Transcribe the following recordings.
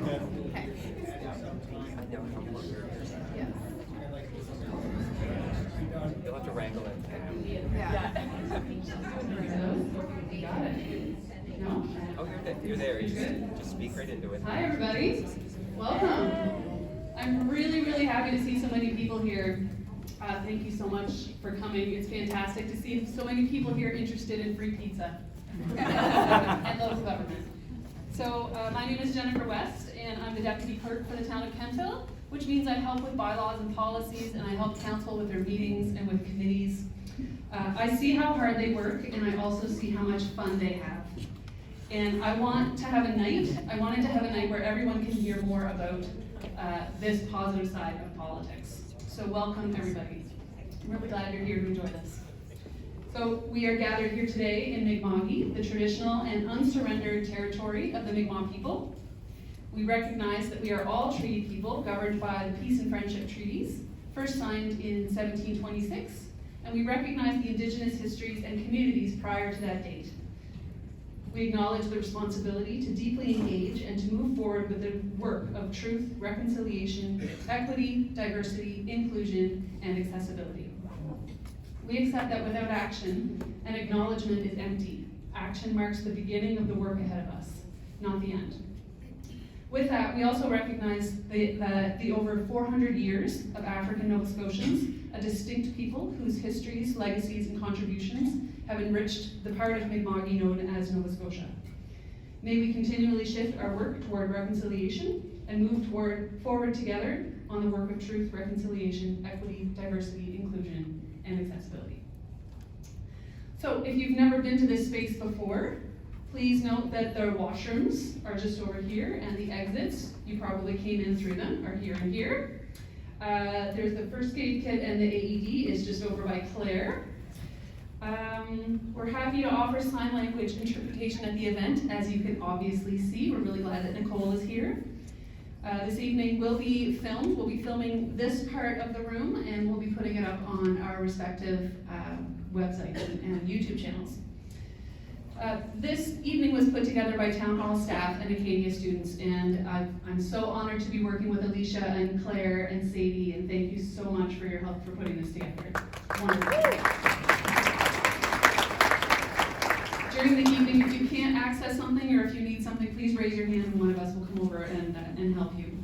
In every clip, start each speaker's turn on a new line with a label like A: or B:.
A: Okay.
B: You'll have to wrangle it.
A: Yeah.
C: You got it. No?
B: Oh, you're there. You just speak right into it.
C: Hi, everybody. Welcome. I'm really, really happy to see so many people here. Thank you so much for coming. It's fantastic to see so many people here interested in free pizza and local government. So my name is Jennifer West, and I'm the Deputy Clerk for the town of Kentville, which means I help with bylaws and policies, and I help council with their meetings and with committees. I see how hard they work, and I also see how much fun they have. And I wanted to have a night where everyone can hear more about this positive side of politics. So welcome, everybody. I'm really glad you're here to enjoy this. So we are gathered here today in Mi'kmaq, the traditional and unsurrendered territory of the Mi'kmaq people. We recognize that we are all treaty people governed by the Peace and Friendship Treaties, first signed in 1726, and we recognize the Indigenous histories and communities prior to that date. We acknowledge the responsibility to deeply engage and to move forward with the work of truth, reconciliation, equity, diversity, inclusion, and accessibility. We accept that without action, an acknowledgement is empty. Action marks the beginning of the work ahead of us, not the end. With that, we also recognize the over 400 years of African Nova Scotians, a distinct people whose histories, legacies, and contributions have enriched the part of Mi'kmaq known as Nova Scotia. May we continually shift our work toward reconciliation and move forward together on the work of truth, reconciliation, equity, diversity, inclusion, and accessibility. So if you've never been to this space before, please note that the washrooms are just over here, and the exits, you probably came in through them, are here and here. There's the first aid kit, and the AED is just over by Claire. We're happy to offer sign language interpretation at the event. As you can obviously see, we're really glad that Nicole is here. This evening will be filmed. We'll be filming this part of the room, and we'll be putting it up on our respective websites and YouTube channels. This evening was put together by Town Hall staff and Acadia students, and I'm so honored to be working with Alicia and Claire and Sadie, and thank you so much for your help for putting this together. Wonderful. During the evening, if you can't access something or if you need something, please raise your hand and one of us will come over and help you.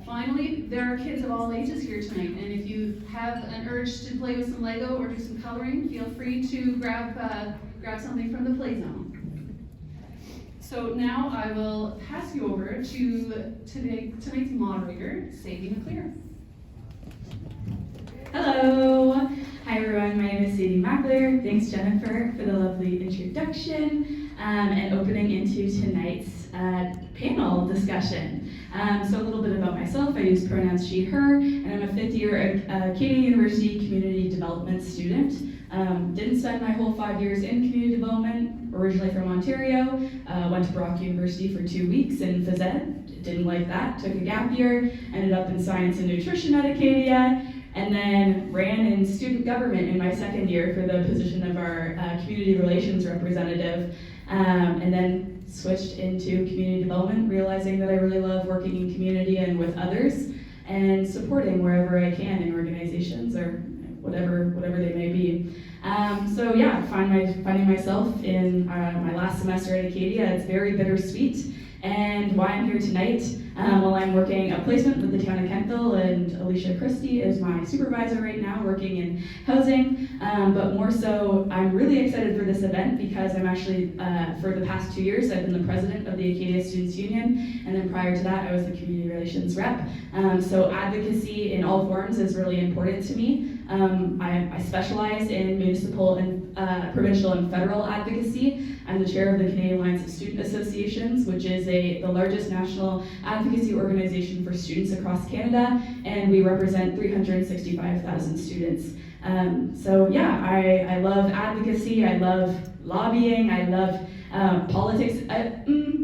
C: Finally, there are kids of all ages here tonight, and if you have an urge to play with some Lego or do some coloring, feel free to grab something from the play zone. So now I will pass you over to tonight's moderator, Sadie McClear.
D: Hello. Hi everyone, my name is Sadie McClear. Thanks Jennifer for the lovely introduction and opening into tonight's panel discussion. So a little bit about myself. I use pronouns she, her, and I'm a fifth year Acadia University Community Development student. Didn't spend my whole 5 years in community development, originally from Ontario. Went to Brock University for 2 weeks in phys ed, didn't like that, took a gap year, ended up in science and nutrition at Acadia, and then ran in student government in my second year for the position of our community relations representative, and then switched into community development, realizing that I really love working in community and with others, and supporting wherever I can in organizations or whatever they may be. So yeah, finding myself in my last semester at Acadia. It's very bittersweet. And why I'm here tonight, while I'm working a placement with the town of Kentville, and Alicia Christie is my supervisor right now, working in housing. But more so, I'm really excited for this event because I'm actually, for the past 2 years, I've been the president of the Acadia Students Union, and then prior to that, I was the community relations rep. So advocacy in all forms is really important to me. I specialize in municipal and provincial and federal advocacy. I'm the chair of the Canadian Alliance of Student Associations, which is the largest national advocacy organization for students across Canada, and we represent 365,000 students. So yeah, I love advocacy, I love lobbying, I love politics.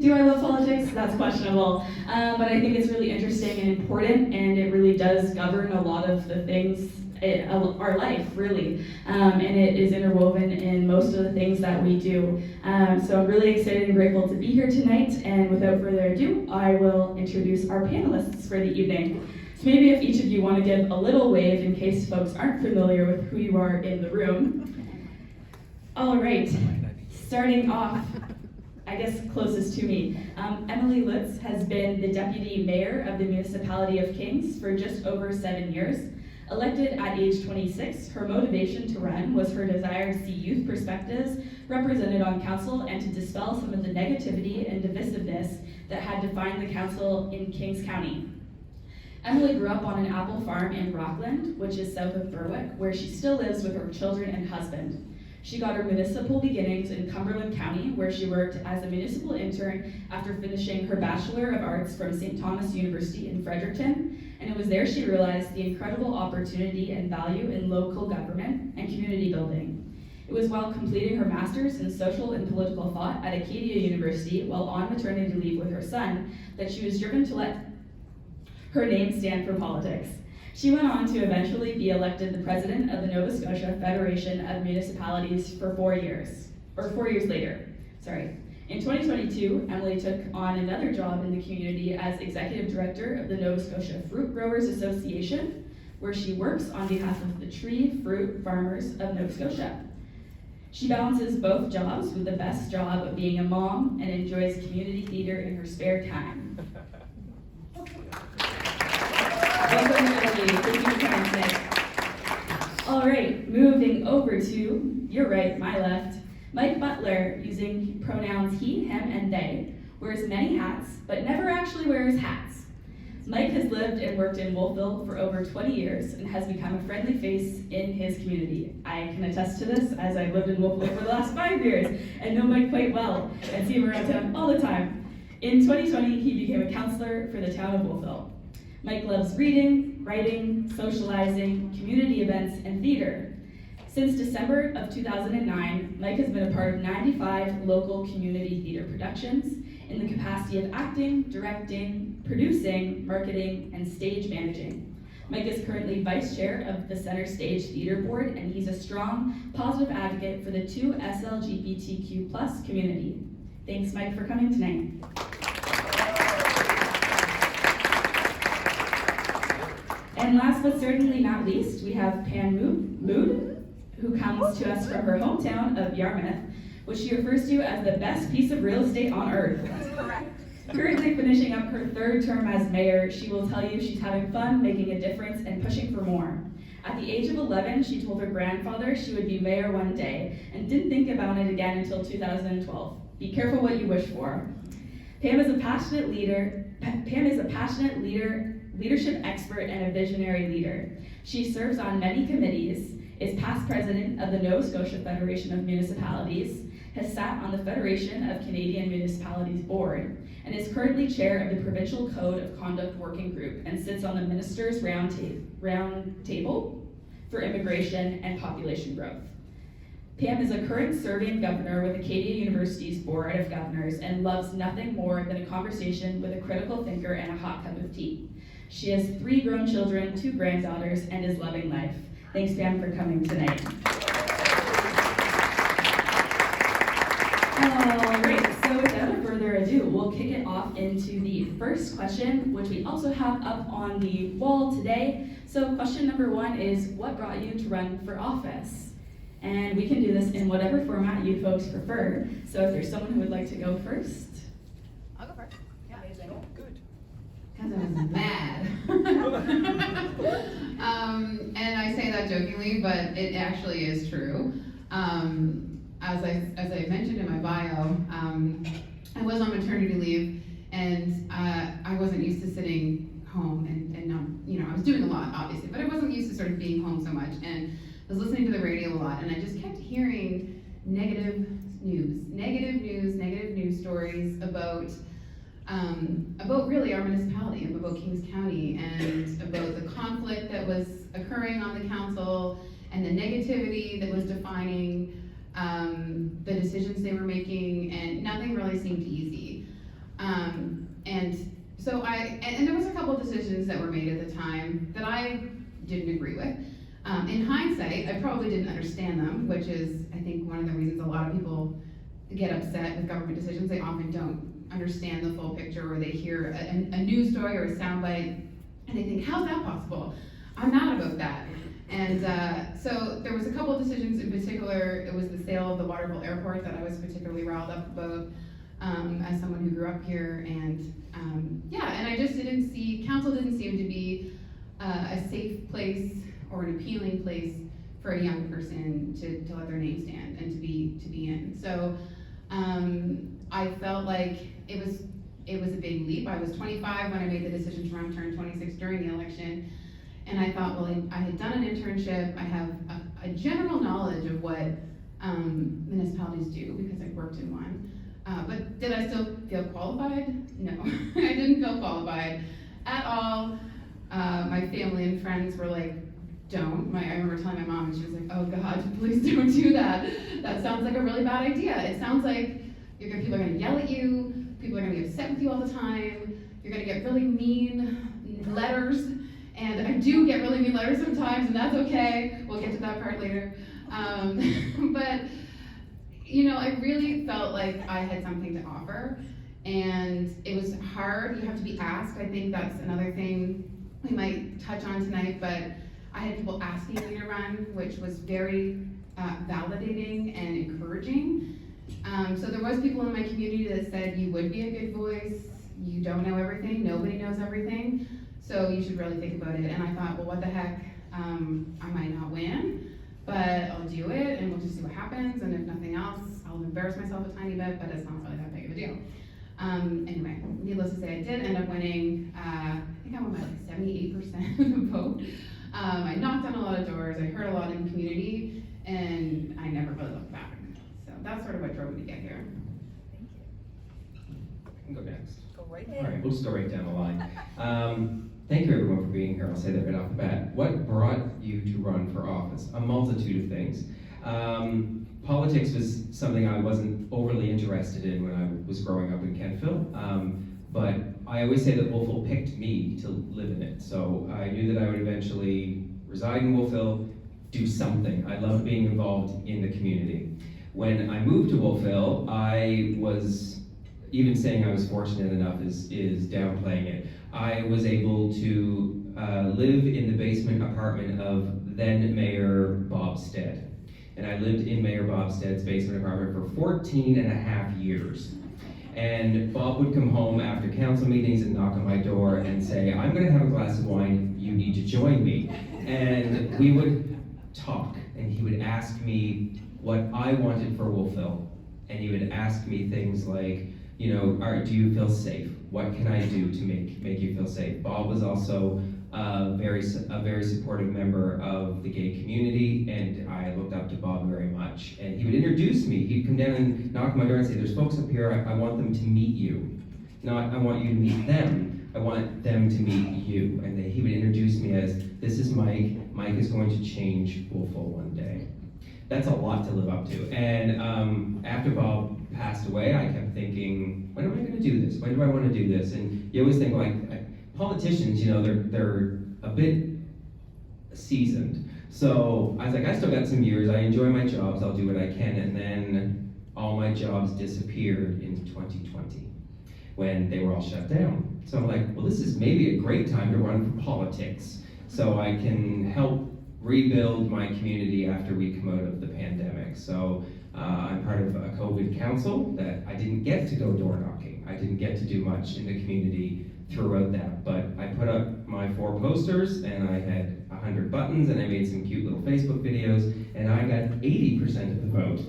D: Do I love politics? That's questionable. But I think it's really interesting and important, and it really does govern a lot of the things our life, really, and it is interwoven in most of the things that we do. So I'm really excited and grateful to be here tonight, and without further ado, I will introduce our panelists for the evening. So maybe if each of you want to give a little wave in case folks aren't familiar with who you are in the room. All right, starting off, I guess closest to me, Emily Lutz has been the Deputy Mayor of the Municipality of Kings for just over 7 years. Elected at age 26, her motivation to run was her desire to see youth perspectives represented on council and to dispel some of the negativity and divisiveness that had defined the council in Kings County. Emily grew up on an apple farm in Rockland, which is south of Berwick, where she still lives with her children and husband. She got her municipal beginnings in Cumberland County, where she worked as a municipal intern after finishing her Bachelor of Arts from St. Thomas University in Fredericton, and it was there she realized the incredible opportunity and value in local government and community building. It was while completing her master's in social and political thought at Acadia University while on maternity leave with her son that she was driven to let her name stand for politics. She went on to eventually be elected the president of the Nova Scotia Federation of Municipalities for 4 years later. In 2022, Emily took on another job in the community as executive director of the Nova Scotia Fruit Growers Association, where she works on behalf of the tree fruit farmers of Nova Scotia. She balances both jobs with the best job of being a mom and enjoys community theater in her spare time. Welcome, Emily. Thank you for coming today. All right, moving over to your right, my left, Mike Butler, using pronouns he, him, and they, wears many hats, but never actually wears hats. Mike has lived and worked in Wolfville for over 20 years and has become a friendly face in his community. I can attest to this, as I've lived in Wolfville for the last 5 years and know Mike quite well and see him around town all the time. In 2020, he became a councillor for the town of Wolfville. Mike loves reading, writing, socializing, community events, and theater. Since December of 2009, Mike has been a part of 95 local community theater productions in the capacity of acting, directing, producing, marketing, and stage managing. Mike is currently vice chair of the Center Stage Theater Board, and he's a strong, positive advocate for the 2 SLGBTQ+ community. Thanks, Mike, for coming tonight. And last but certainly not least, we have Pam Mood, who comes to us from her hometown of Yarmouth, which she refers to as the best piece of real estate on earth.
A: That's correct.
D: Currently finishing up her 3rd term as mayor, she will tell you she's having fun, making a difference, and pushing for more. At the age of 11, she told her grandfather she would be mayor one day, and didn't think about it again until 2012. Be careful what you wish for. Pam is a passionate leadership expert and a visionary leader. She serves on many committees, is past president of the Nova Scotia Federation of Municipalities, has sat on the Federation of Canadian Municipalities Board, and is currently chair of the Provincial Code of Conduct Working Group and sits on the Ministers' Round Table for Immigration and Population Growth. Pam is a current serving governor with Acadia University's Board of Governors and loves nothing more than a conversation with a critical thinker and a hot cup of tea. She has 3 grown children, 2 granddaughters, and is loving life. Thanks, Pam, for coming tonight. All right, so without further ado, we'll kick it off into the first question, which we also have up on the wall today. So question number 1 is, what brought you to run for office? And we can do this in whatever format you folks prefer. So if there's someone who would like to go first.
A: I'll go first. Yeah. Amazing.
B: Good.
A: Because I was mad. And I say that jokingly, but it actually is true. As I mentioned in my bio, I was on maternity leave, and I wasn't used to sitting home and not, I was doing a lot, obviously, but I wasn't used to sort of being home so much. And I was listening to the radio a lot, and I just kept hearing negative news stories about really our municipality, about Kings County, and about the conflict that was occurring on the council, and the negativity that was defining the decisions they were making, and nothing really seemed easy. And there was a couple of decisions that were made at the time that I didn't agree with. In hindsight, I probably didn't understand them, which is, I think, one of the reasons a lot of people get upset with government decisions. They often don't understand the full picture, or they hear a news story or a soundbite, and they think, how's that possible? I'm not about that. And so there was a couple of decisions in particular. It was the sale of the Wolfville airport that I was particularly riled up about as someone who grew up here. And and I just didn't see, council didn't seem to be a safe place or an appealing place for a young person to let their name stand and to be in. So I felt like it was a big leap. I was 25 when I made the decision to run, turned 26 during the election. And I thought, well, I had done an internship. I have a general knowledge of what municipalities do because I've worked in one. But did I still feel qualified? No, I didn't feel qualified at all. My family and friends were like, don't. I remember telling my mom, and she was like, oh God, please don't do that. That sounds like a really bad idea. It sounds like people are gonna yell at you, people are gonna be upset with you all the time, you're gonna get really mean letters, and I do get really mean letters sometimes, and that's okay. We'll get to that part later. But, I really felt like I had something to offer, and it was hard. You have to be asked. I think that's another thing we might touch on tonight, but I had people asking me to run, which was very validating and encouraging. So there was people in my community that said, you would be a good voice, you don't know everything, nobody knows everything, so you should really think about it. And I thought, well, what the heck, I might not win, but I'll do it, and we'll just see what happens, and if nothing else, I'll embarrass myself a tiny bit, but it's not really that big of a deal. Anyway, needless to say, I did end up winning. I think I won by like 78% of the vote. I knocked on a lot of doors, I heard a lot in the community, and I never really looked back. So that's sort of what drove me to get here.
B: I can go next.
E: Go right
F: All
E: in.
F: right, we'll just go right down the line. Thank you everyone for being here. I'll say that right off the bat. What brought you to run for office? A multitude of things. Politics was something I wasn't overly interested in when I was growing up in Kentville, but I always say that Wolfville picked me to live in it. So I knew that I would eventually reside in Wolfville, do something. I love being involved in the community. When I moved to Wolfville, I was, even saying I was fortunate enough is downplaying it. I was able to live in the basement apartment of then Mayor Bob Stead. And I lived in Mayor Bob Stead's basement apartment for 14 and a half years. And Bob would come home after council meetings and knock on my door and say, I'm gonna have a glass of wine, you need to join me. And we would talk, and he would ask me what I wanted for Wolfville. And he would ask me things like, do you feel safe? What can I do to make you feel safe? Bob was also a very supportive member of the gay community, and I looked up to Bob very much. And he would introduce me. He'd come down and knock on my door and say, there's folks up here, I want them to meet you. Not, I want you to meet them. I want them to meet you. And he would introduce me as, this is Mike. Mike is going to change Wolfville one day. That's a lot to live up to. And after Bob passed away, I kept thinking, when am I gonna do this? When do I wanna do this? And you always think politicians, they're a bit seasoned. So I was like, I still got some years, I enjoy my jobs, I'll do what I can. And then all my jobs disappeared in 2020 when they were all shut down. So I'm like, well, this is maybe a great time to run for politics so I can help rebuild my community after we come out of the pandemic. So I'm part of a COVID council that I didn't get to go door knocking. I didn't get to do much in the community throughout that, but I put up my 4 posters and I had 100 buttons and I made some cute little Facebook videos and I got 80% of the vote.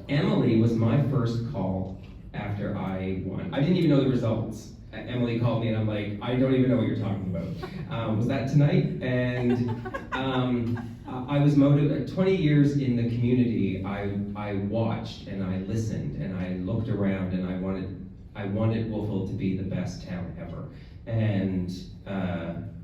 F: Emily was my first call after I won. I didn't even know the results. Emily called me and I'm like, I don't even know what you're talking about. Was that tonight? And I was motivated. 20 years in the community, I watched and I listened and I looked around and I wanted Wolfville to be the best town ever. And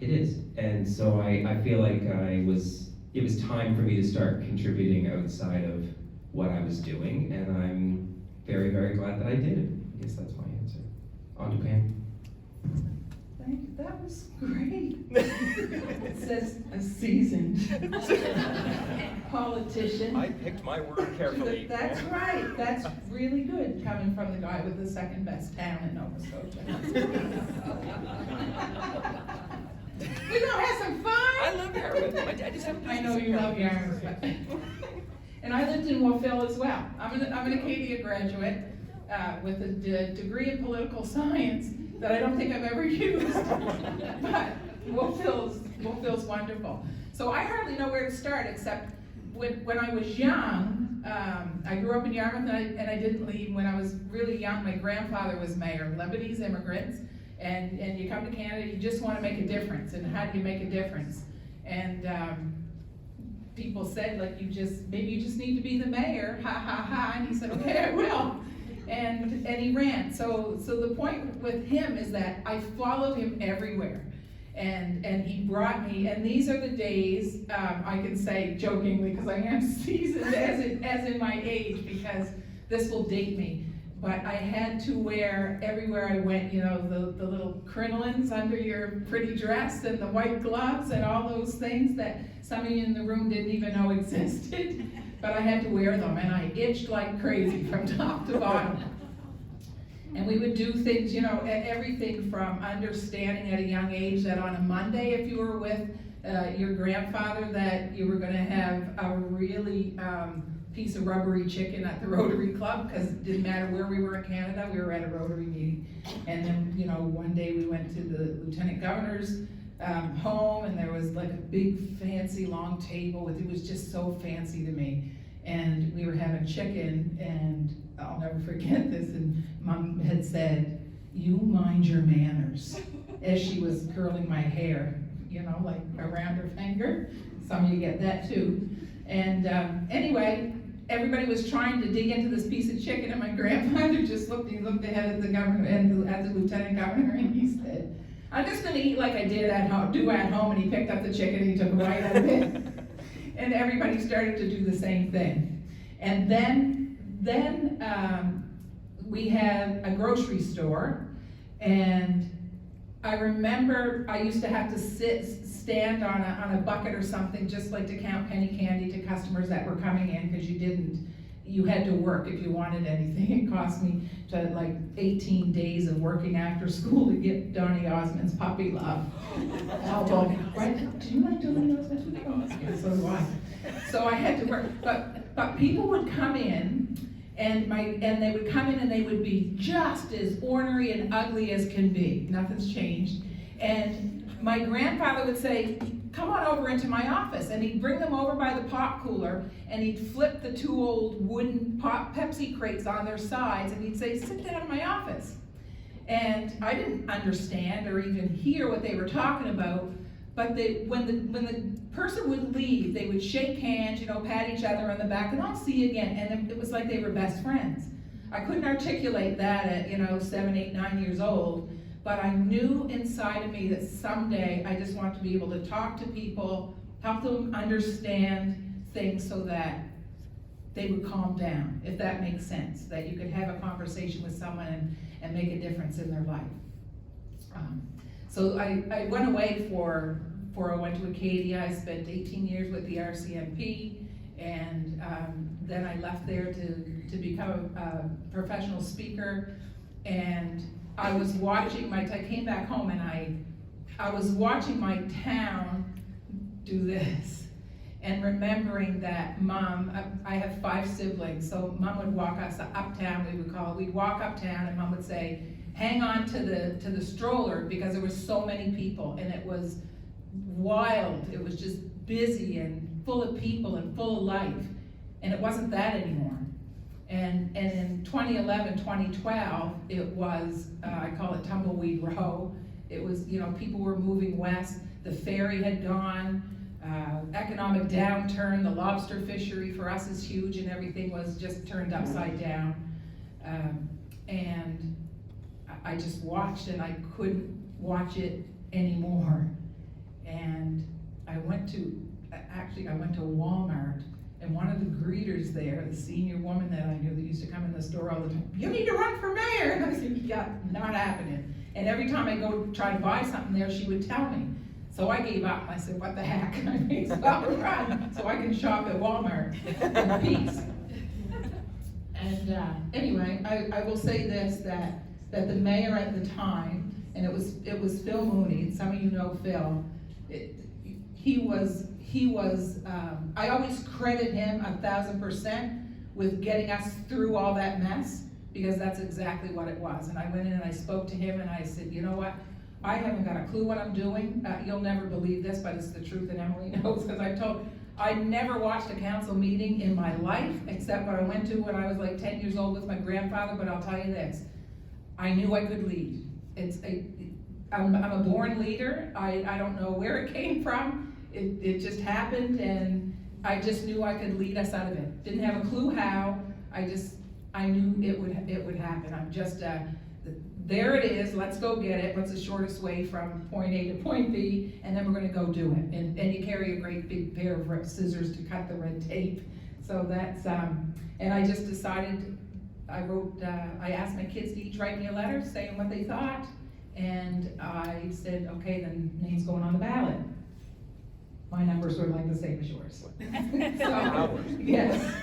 F: it is. And so I feel like it was time for me to start contributing outside of what I was doing. And I'm very, very glad that I did it. I guess that's my answer. On to Pam.
E: Thank you. That was great. It says a seasoned politician.
B: I picked my word carefully.
E: That's right. That's really good coming from the guy with the second best town in Nova Scotia. We're gonna have some fun.
B: I love Yarmouth. I just have
E: I know you love Yarmouth. And I lived in Wolfville as well. I'm an Acadia graduate with a degree in political science that I don't think I've ever used. But Wolfville's wonderful. So I hardly know where to start except when I was young, I grew up in Yarmouth and I didn't leave. When I was really young, my grandfather was mayor, Lebanese immigrants. And you come to Canada, you just want to make a difference. And how do you make a difference? And people said, like, maybe you just need to be the mayor, ha ha ha. And he said, okay, I will. And he ran. So the point with him is that I followed him everywhere. And he brought me, and these are the days, I can say jokingly, because I am seasoned as in my age, because this will date me. But I had to wear, everywhere I went, you know, the little crinolines under your pretty dress and the white gloves and all those things that some of you in the room didn't even know existed. But I had to wear them, and I itched like crazy from top to bottom. And we would do things, you know, everything from understanding at a young age that on a Monday, if you were with your grandfather, that you were going to have a really piece of rubbery chicken at the Rotary Club, because it didn't matter where we were in Canada, we were at a Rotary meeting. And then, you know, one day we went to the Lieutenant Governor's home, and there was like a big fancy long table it was just so fancy to me. And we were having chicken, and I'll never forget this, and Mom had said, "You mind your manners," as she was curling my hair, you know, like around her finger. Some of you get that too. And anyway, everybody was trying to dig into this piece of chicken, and my grandfather just looked ahead at the governor and at the lieutenant governor, and he said, "I'm just going to eat like I did at home," and he picked up the chicken and he took a bite out of it. And everybody started to do the same thing. And then we had a grocery store, and I remember I used to have to stand on a bucket or something, just like to count penny candy to customers that were coming in, because you had to work if you wanted anything. It cost me like 18 days of working after school to get Donny Osmond's Puppy Love. Right? Do you like Donny Osmond's Puppy Love? Yeah, so do I. So I had to work, but people would come in, and they would come in and they would be just as ornery and ugly as can be. Nothing's changed. And my grandfather would say, "Come on over into my office," and he'd bring them over by the pop cooler, and he'd flip the two old wooden Pepsi crates on their sides, and he'd say, "Sit down in my office." And I didn't understand or even hear what they were talking about, but when the person would leave, they would shake hands, you know, pat each other on the back, and "I'll see you again," and it was like they were best friends. I couldn't articulate that at, 7, 8, 9 years old, but I knew inside of me that someday I just want to be able to talk to people, help them understand things so that they would calm down, if that makes sense, that you could have a conversation with someone and make a difference in their life. So I went away I went to Acadia. I spent 18 years with the RCMP, and then I left there to become a professional speaker. And I came back home, and I was watching my town do this, and remembering that Mom, I have 5 siblings, so Mom would walk us uptown, we would call it. We'd walk uptown, and Mom would say, "Hang on to the stroller," because there were so many people, and it was wild. It was just busy and full of people and full of life, and it wasn't that anymore. And in 2011, 2012, it was, I call it Tumbleweed Row. It was, people were moving west, the ferry had gone, economic downturn, the lobster fishery for us is huge, and everything was just turned upside down. And I just watched, and I couldn't watch it anymore. And I went to Walmart, and one of the greeters there, the senior woman that I knew that used to come in the store all the time, "You need to run for mayor." And I said, "Yeah, not happening." And every time I go try to buy something there, she would tell me. So I gave up. I said, what the heck? I may stop and run so I can shop at Walmart in peace. And anyway, I will say this, that the mayor at the time, and it was Phil Mooney, some of you know Phil, he was, I always credit him 1,000% with getting us through all that mess, because that's exactly what it was. And I went in and I spoke to him and I said, you know what? I haven't got a clue what I'm doing. You'll never believe this, but it's the truth, and Emily knows, because I never watched a council meeting in my life, except what I went to when I was like 10 years old with my grandfather, but I'll tell you this, I knew I could lead. I'm a born leader. I don't know where it came from. It just happened, and I just knew I could lead us out of it. Didn't have a clue how, I knew it would happen. I'm just, there it is, let's go get it. What's the shortest way from point A to point B, and then we're gonna go do it. And you carry a great big pair of scissors to cut the red tape. So that's, and I just decided, I asked my kids to each write me a letter saying what they thought, and I said, okay, then name's going on the ballot. My numbers were like the same as yours. So, yes,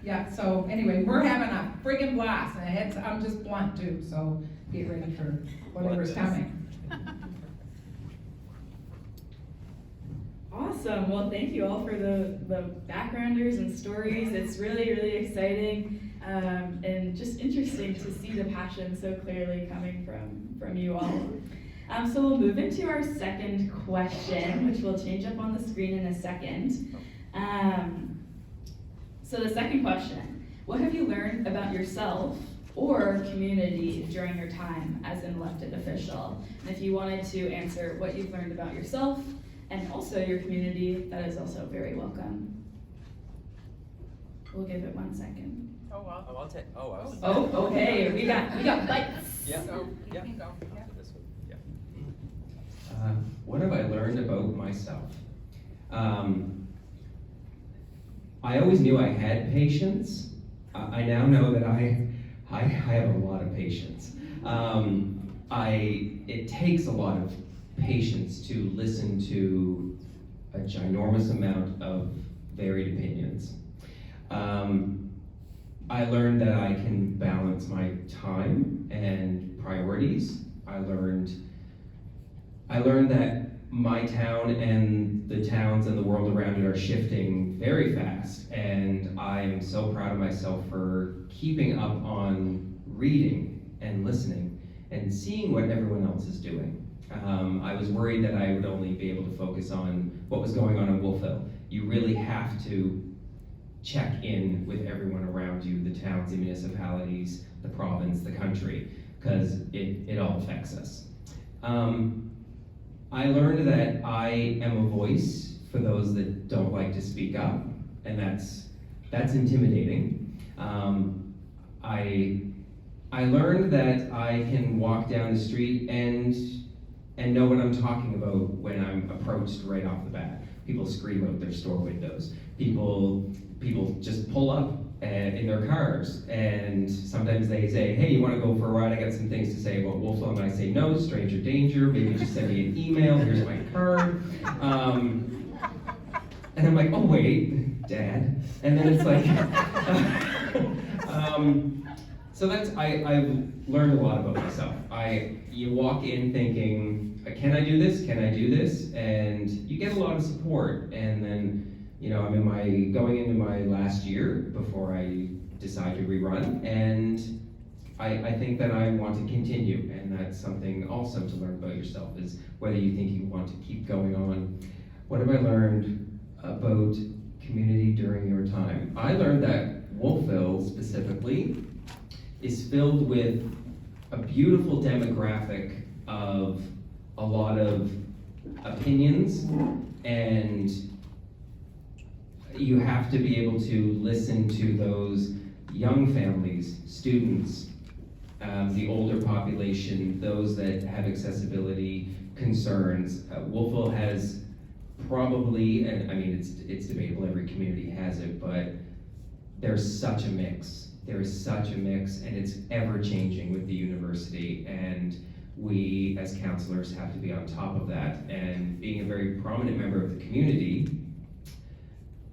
E: yeah, so anyway, we're having a friggin' blast, and I'm just blunt too, so get ready for whatever's coming.
D: Awesome. Well, thank you all for the backgrounders and stories. It's really, really exciting and just interesting to see the passion so clearly coming from you all. So we'll move into our second question, which will change up on the screen in a second. So the second question, what have you learned about yourself or community during your time as an elected official? And if you wanted to answer what you've learned about yourself and also your community, that is also very welcome. We'll give it 1 second.
E: Oh, well.
B: Oh, I'll take, I was.
D: Oh, okay, we got bites.
B: Yeah,
E: So,
B: yeah.
E: you can go. Yeah.
B: This one, yeah.
F: What have I learned about myself? I always knew I had patience. I now know that I have a lot of patience. It takes a lot of patience to listen to a ginormous amount of varied opinions. I learned that I can balance my time and priorities. I learned that my town and the towns and the world around it are shifting very fast, and I am so proud of myself for keeping up on reading and listening and seeing what everyone else is doing. I was worried that I would only be able to focus on what was going on in Wolfville. You really have to check in with everyone around you, the towns, the municipalities, the province, the country, because it all affects us. I learned that I am a voice for those that don't like to speak up, and that's intimidating. I learned that I can walk down the street and know what I'm talking about when I'm approached right off the bat. People scream out their store windows. People just pull up in their cars, and sometimes they say, hey, you want to go for a ride? I got some things to say about Wolfville. And I say, no, stranger danger. Maybe just send me an email. Here's my card. And I'm like, oh, wait, Dad. And then it's like, so I've learned a lot about myself. You walk in thinking, can I do this? Can I do this? And you get a lot of support. And then, I'm going into my last year before I decide to rerun. And I think that I want to continue. And that's something also to learn about yourself, is whether you think you want to keep going on. What have I learned about community during your time? I learned that Wolfville specifically is filled with a beautiful demographic of a lot of opinions, and you have to be able to listen to those young families, students, the older population, those that have accessibility concerns. Wolfville has probably, and I mean it's debatable, every community has it, but there's such a mix. There is such a mix, and it's ever changing with the university. And we as councillors have to be on top of that. And being a very prominent member of the community,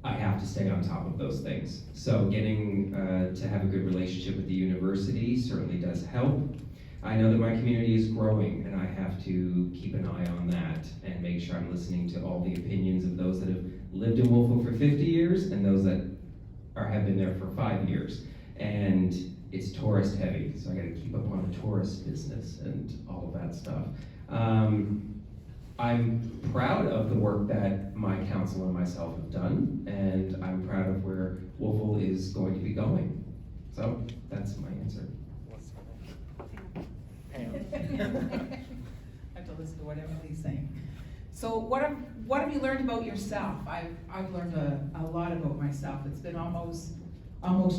F: I have to stay on top of those things. So getting to have a good relationship with the university certainly does help. I know that my community is growing, and I have to keep an eye on that and make sure I'm listening to all the opinions of those that have lived in Wolfville for 50 years and those that have been there for 5 years. And it's tourist heavy, so I gotta keep up on the tourist business and all of that stuff. I'm proud of the work that my council and myself have done, and I'm proud of where Wolfville is going to be going. So that's my answer.
B: Pam.
E: I have to listen to what Emily's saying. So what have you learned about yourself? I've learned a lot about myself. It's been almost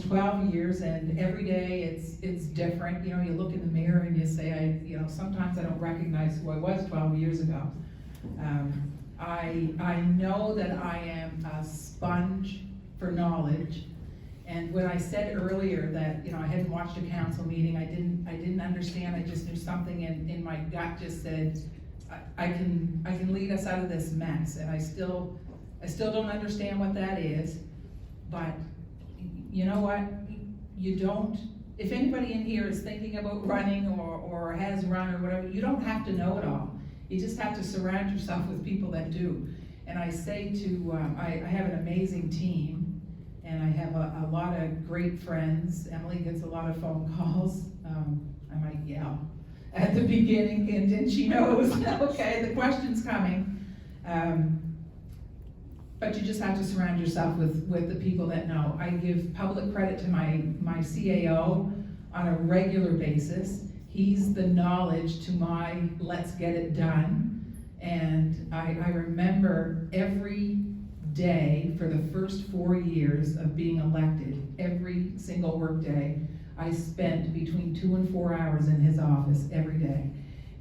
E: 12 years, and every day it's different. You know, you look in the mirror and you say, sometimes I don't recognize who I was 12 years ago. I know that I am a sponge for knowledge. And when I said earlier that, I hadn't watched a council meeting, I didn't understand, I just knew something in my gut just said, I can lead us out of this mess. And I still don't understand what that is, but you know what? You don't, if anybody in here is thinking about running or has run or whatever, you don't have to know it all. You just have to surround yourself with people that do. And I say I have an amazing team, and I have a lot of great friends. Emily gets a lot of phone calls. I might yell at the beginning, and then she knows, okay, the question's coming. But you just have to surround yourself with the people that know. I give public credit to my CAO on a regular basis. He's the knowledge to my let's get it done. And I remember every day for the first 4 years of being elected, every single work day, I spent between 2 and 4 hours in his office every day.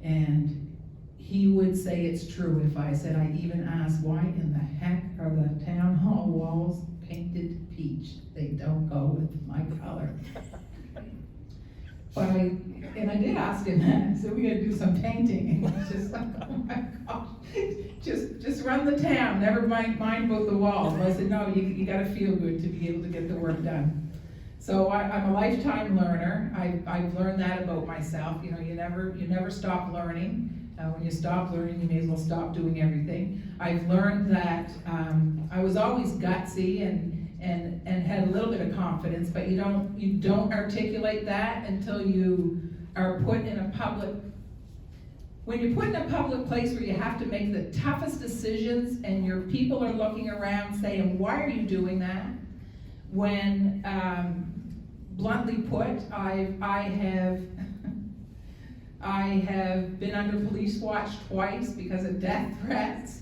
E: And he would say it's true if I said, I even asked, why in the heck are the town hall walls painted peach? They don't go with my color. But I did ask him that, so we gotta do some painting, and he's just like, oh my gosh, just run the town, never mind about the walls. And I said, no, you gotta feel good to be able to get the work done. So I'm a lifetime learner. I've learned that about myself. You never stop learning. When you stop learning, you may as well stop doing everything. I've learned that I was always gutsy and had a little bit of confidence, but you don't articulate that until you are put in a public. When you're put in a public place where you have to make the toughest decisions and your people are looking around saying, why are you doing that? When, bluntly put, I have been under police watch twice because of death threats.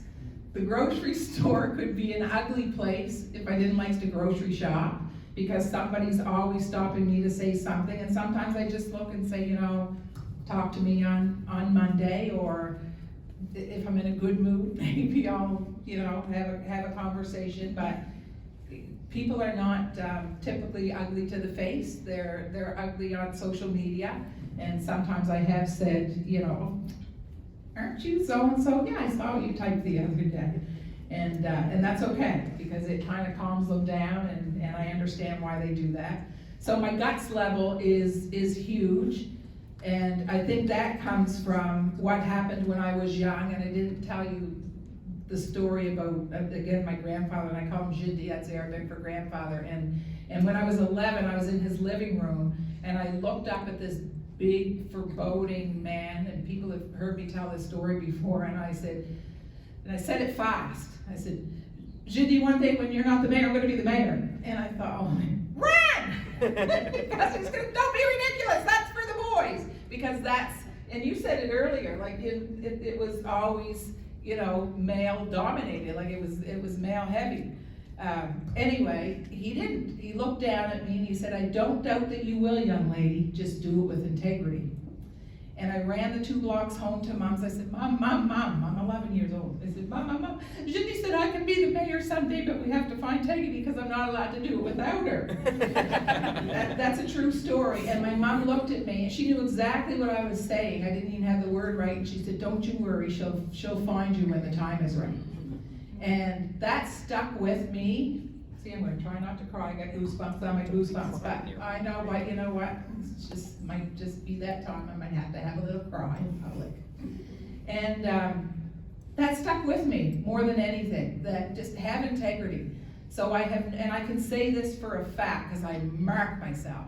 E: The grocery store could be an ugly place if I didn't like to grocery shop, because somebody's always stopping me to say something, and sometimes I just look and say, talk to me on Monday, or if I'm in a good mood, maybe I'll, have a conversation. But people are not typically ugly to the face. They're ugly on social media, and sometimes I have said, aren't you so-and-so? Yeah, I saw what you typed the other day. And that's okay, because it kind of calms them down, and I understand why they do that. So my guts level is huge, and I think that comes from what happened when I was young, and I didn't tell you the story about, again, my grandfather, and I call him Jidi, that's Arabic for grandfather, and when I was 11, I was in his living room, and I looked up at this big foreboding man, and people have heard me tell this story before, and I said it fast. I said, Jidi, one day when you're not the mayor, I'm gonna be the mayor. And I thought, oh, run! Because it's gonna, don't be ridiculous, that's for the boys. Because and you said it earlier, like it was always, male dominated, like it was male heavy. Anyway, he didn't. He looked down at me and he said, I don't doubt that you will, young lady, just do it with integrity. And I ran the 2 blocks home to Mom's. I said, Mom, I'm 11 years old. I said, Mom, Jenny said I can be the mayor someday, but we have to find Peggy because I'm not allowed to do it without her. That's a true story. And my mom looked at me and she knew exactly what I was saying. I didn't even have the word right. And she said, don't you worry, she'll find you when the time is right. And that stuck with me. See, I'm gonna try not to cry. I got goosebumps on my goosebumps, but I know, but you know what? It's just, might just be that time. I might have to have a little cry in public. And that stuck with me more than anything, that just have integrity. So I have, and I can say this for a fact, because I mark myself.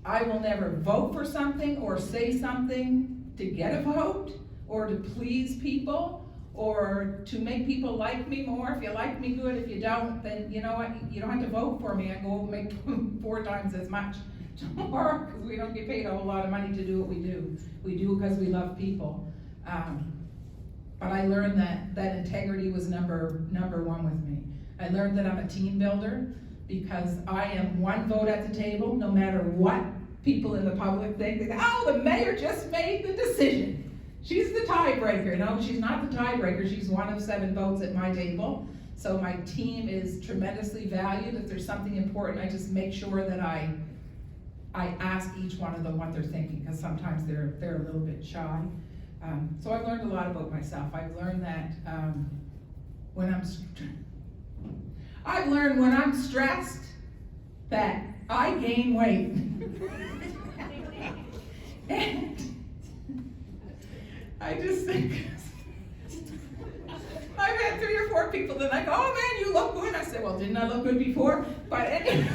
E: I will never vote for something or say something to get a vote or to please people, or to make people like me more. If you like me, good. If you don't, then you know what? You don't have to vote for me. I go make 4 times as much tomorrow because we don't get paid a whole lot of money to do what we do. We do it because we love people. But I learned that integrity was number 1 with me. I learned that I'm a team builder because I am 1 vote at the table, no matter what people in the public think. They go, oh, the mayor just made the decision. She's the tiebreaker. No, she's not the tiebreaker. She's 1 of 7 votes at my table. So my team is tremendously valued. If there's something important, I just make sure that I ask each one of them what they're thinking, because sometimes they're a little bit shy. So I've learned a lot about myself. I've learned that when I'm stressed, that I gain weight. And I just think, I've had 3 or 4 people that like, oh man, you look good. I said, well, didn't I look good before? But anyway,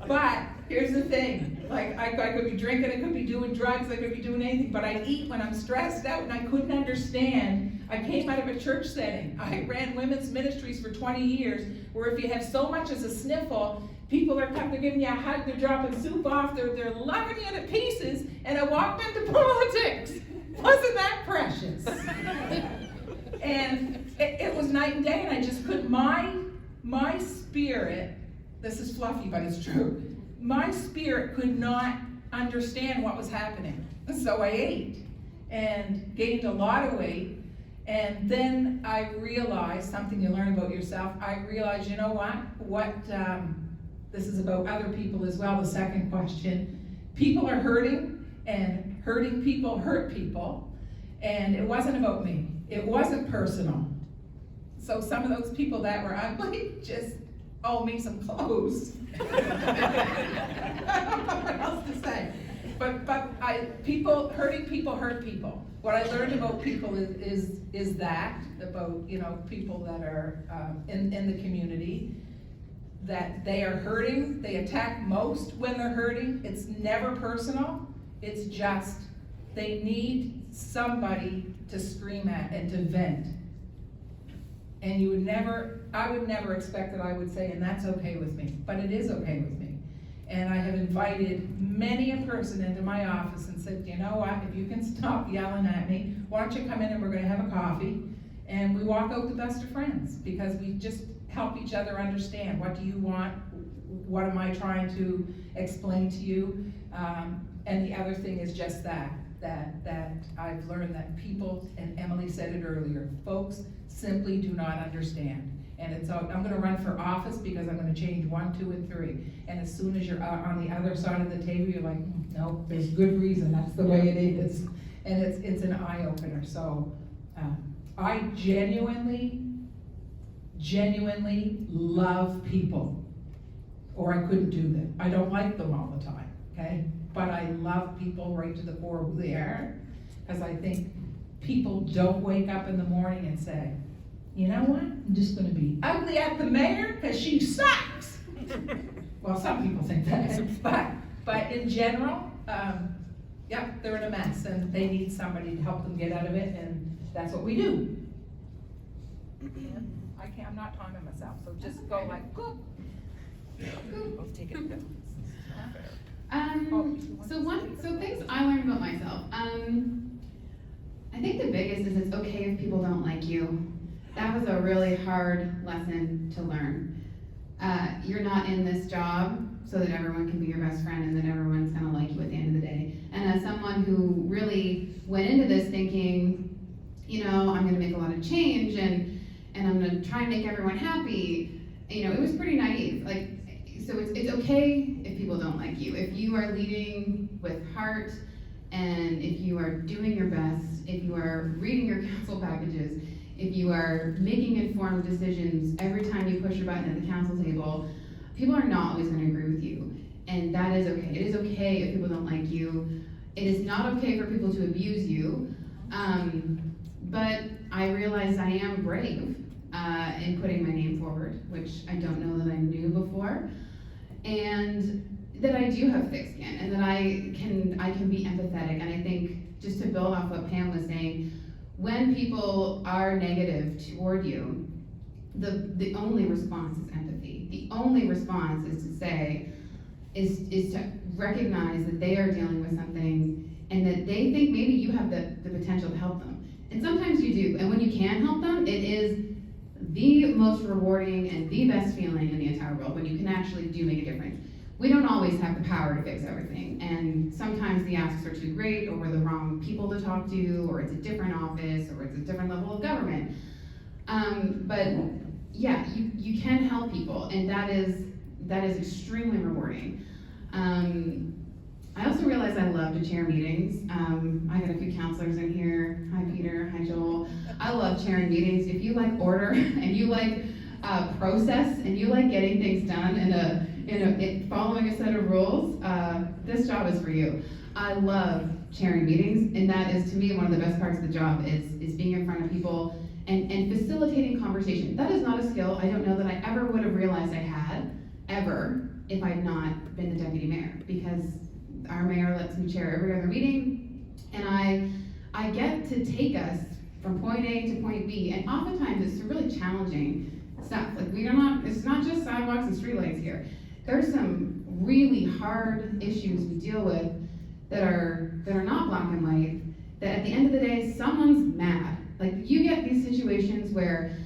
E: but here's the thing. Like, I could be drinking, I could be doing drugs, I could be doing anything, but I eat when I'm stressed out, and I couldn't understand. I came out of a church setting. I ran women's ministries for 20 years, where if you have so much as a sniffle, people are coming, they're giving you a hug, they're dropping soup off, they're loving you to pieces, and I walked into politics. Wasn't that precious? And it was night and day, and I just couldn't, my spirit, this is fluffy, but it's true. My spirit could not understand what was happening. So I ate and gained a lot of weight. And then I realized something you learn about yourself. I realized, you know what? This is about other people as well, the second question. People are hurting, and hurting people hurt people. And it wasn't about me. It wasn't personal. So some of those people that were ugly just owe me some clothes. I don't know what else to say. But hurting people hurt people. What I learned about people is that, about, you know, people that are in the community, that they are hurting, they attack most when they're hurting. It's never personal, it's just they need somebody to scream at and to vent. And I would never expect that I would say, and that's okay with me, but it is okay with me. And I have invited many a person into my office and said, you know what, if you can stop yelling at me, why don't you come in and we're gonna have a coffee, and we walk out the best of friends, because we just help each other understand. What do you want? What am I trying to explain to you? And the other thing is just that I've learned that people, and Emily said it earlier, folks simply do not understand. And it's all, I'm gonna run for office because I'm gonna change 1, 2, and 3. And as soon as you're on the other side of the table, you're like, no, there's good reason, that's the way it is. And it's an eye-opener. So I genuinely love people, or I couldn't do them. I don't like them all the time, okay? But I love people right to the core of who they are, because I think people don't wake up in the morning and say, you know what, I'm just gonna be ugly at the mayor because she sucks. Well, some people think that, but in general, yeah, they're in a mess and they need somebody to help them get out of it, and that's what we do. I'm not timing myself, so just go like, go.
B: Both take it.
A: So things I learned about myself. I think the biggest is it's okay if people don't like you. That was a really hard lesson to learn. You're not in this job so that everyone can be your best friend and that everyone's gonna like you at the end of the day. And as someone who really went into this thinking, you know, I'm gonna make a lot of change and I'm gonna try and make everyone happy, you know, it was pretty naive. Like, so it's okay if people don't like you. If you are leading with heart, and if you are doing your best, if you are reading your council packages, if you are making informed decisions every time you push your button at the council table, people are not always gonna agree with you. And that is okay. It is okay if people don't like you. It is not okay for people to abuse you. But I realize I am brave in putting my name forward, which I don't know that I knew before. And that I do have thick skin, and that I can be empathetic. And I think, just to build off what Pam was saying, when people are negative toward you, the only response is empathy. The only response is to say, is to recognize that they are dealing with something and that they think maybe you have the potential to help them. And sometimes you do, and when you can help them, it is the most rewarding and the best feeling in the entire world, when you can actually do make a difference. We don't always have the power to fix everything, and sometimes the asks are too great, or we're the wrong people to talk to, or it's a different office, or it's a different level of government. But yeah, you can help people, and that is extremely rewarding. I also realized I love to chair meetings. I got a few counselors in here. Hi Peter, hi Joel. I love chairing meetings. If you like order and you like process and you like getting things done following a set of rules, this job is for you. I love chairing meetings, and that is, to me, one of the best parts of the job is being in front of people and facilitating conversation. That is not a skill I don't know that I ever would have realized I had, ever, if I'd not been the deputy mayor, because our mayor lets me chair every other meeting, and I get to take us from point A to point B, and oftentimes it's really challenging stuff. Like, it's not just sidewalks and streetlights here. There's some really hard issues we deal with that are not black and white, that at the end of the day, someone's mad. Like, you get these situations where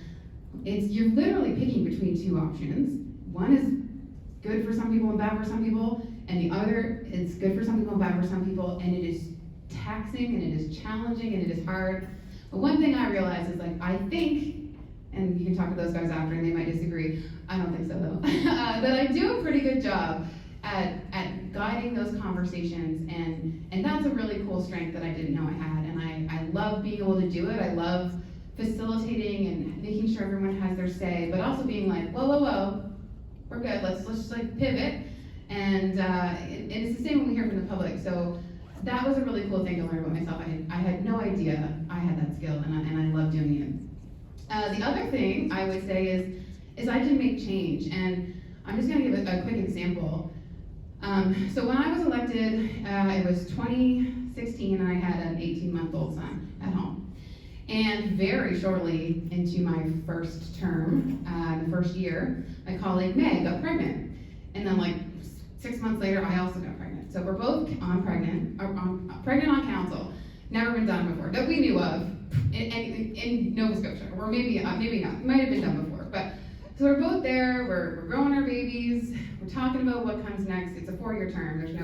A: you're literally picking between two options. One is good for some people and bad for some people, and the other is good for some people and bad for some people, and it is taxing, and it is challenging, and it is hard. But one thing I realize is, like, I think, and you can talk to those guys after and they might disagree, I don't think so though, that I do a pretty good job at guiding those conversations, and that's a really cool strength that I didn't know I had, and I love being able to do it. I love facilitating and making sure everyone has their say, but also being like, whoa, we're good, let's just like pivot, and it's the same when we hear from the public. So that was a really cool thing to learn about myself. I had no idea I had that skill, and I love doing it. The other thing I would say is I can make change, and I'm just gonna give a quick example. So when I was elected, it was 2016, and I had an 18-month-old son at home. And very shortly into my first term, the first year, my colleague Meg got pregnant. And then like 6 months later, I also got pregnant. So we're both pregnant on council. Never been done before, that we knew of in Nova Scotia, or maybe not, might have been done before. But so we're both there, we're growing our babies, we're talking about what comes next. It's a 4-year term, there's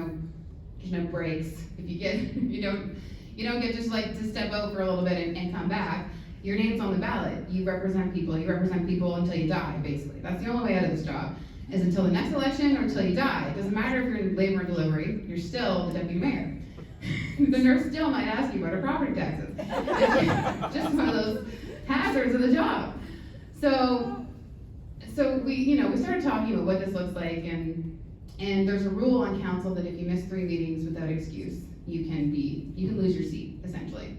A: no breaks. If you get, you don't get just like to step out for a little bit and come back. Your name's on the ballot. You represent people until you die, basically. That's the only way out of this job, is until the next election or until you die. It doesn't matter if you're in labor and delivery, you're still the deputy mayor. The nurse still might ask you about her property taxes. It's just one of those hazards of the job. So we started talking about what this looks like, and there's a rule on council that if you miss 3 meetings without excuse, you can lose your seat, essentially.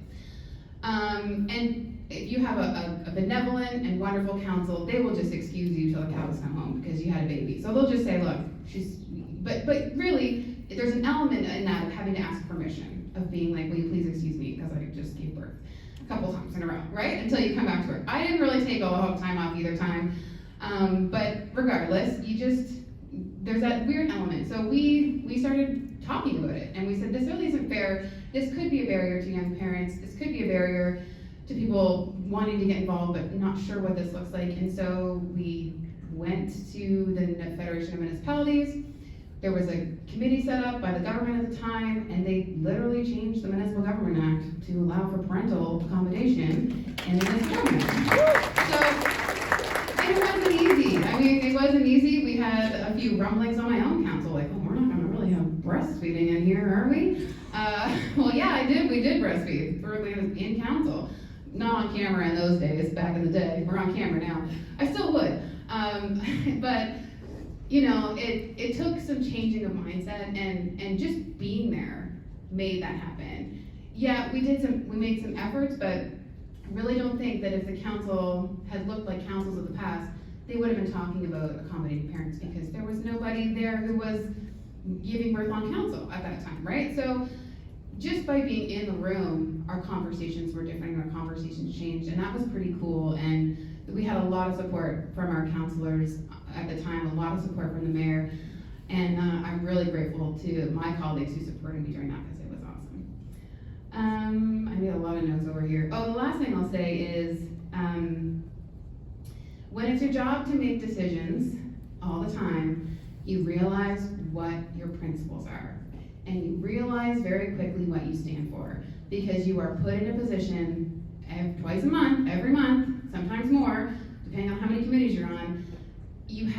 A: And if you have a benevolent and wonderful council, they will just excuse you till the cows come home because you had a baby. So they'll just say, look, but really, there's an element in that of having to ask permission, of being like, will you please excuse me because I just gave birth a couple times in a row, right? Until you come back to work. I didn't really take a lot of time off either time, but regardless, there's that weird element. So we started talking about it, and we said, this really isn't fair. This could be a barrier to young parents. This could be a barrier to people wanting to get involved but not sure what this looks like. And so we went to the Federation of Municipalities. there was a committee set up by the government at the time, and they literally changed the Municipal Government Act to allow for parental accommodation in the municipal government. So, it wasn't easy. I mean, it wasn't easy. We had a few rumblings on my own council, like, oh, we're not gonna really have breastfeeding in here, are we? Well, yeah, we did breastfeed, early in council. Not on camera in those days, back in the day. We're on camera now. I still would. But, you know, it took some changing of mindset, and just being there made that happen. Yeah, we made some efforts, but I really don't think that if the council had looked like councils of the past, they would have been talking about accommodating parents, because there was nobody there who was giving birth on council at that time, right? So just by being in the room, our conversations were different, our conversations changed, and that was pretty cool. And we had a lot of support from our councillors at the time, a lot of support from the mayor, and I'm really grateful to my colleagues who supported me during that, because it was awesome. I made a lot of notes over here. Oh, the last thing I'll say is, when it's your job to make decisions all the time, you realize what your principles are, and you realize very quickly what you stand for, because you are put in a position twice a month, every month, sometimes more, depending on how many committees you're on. You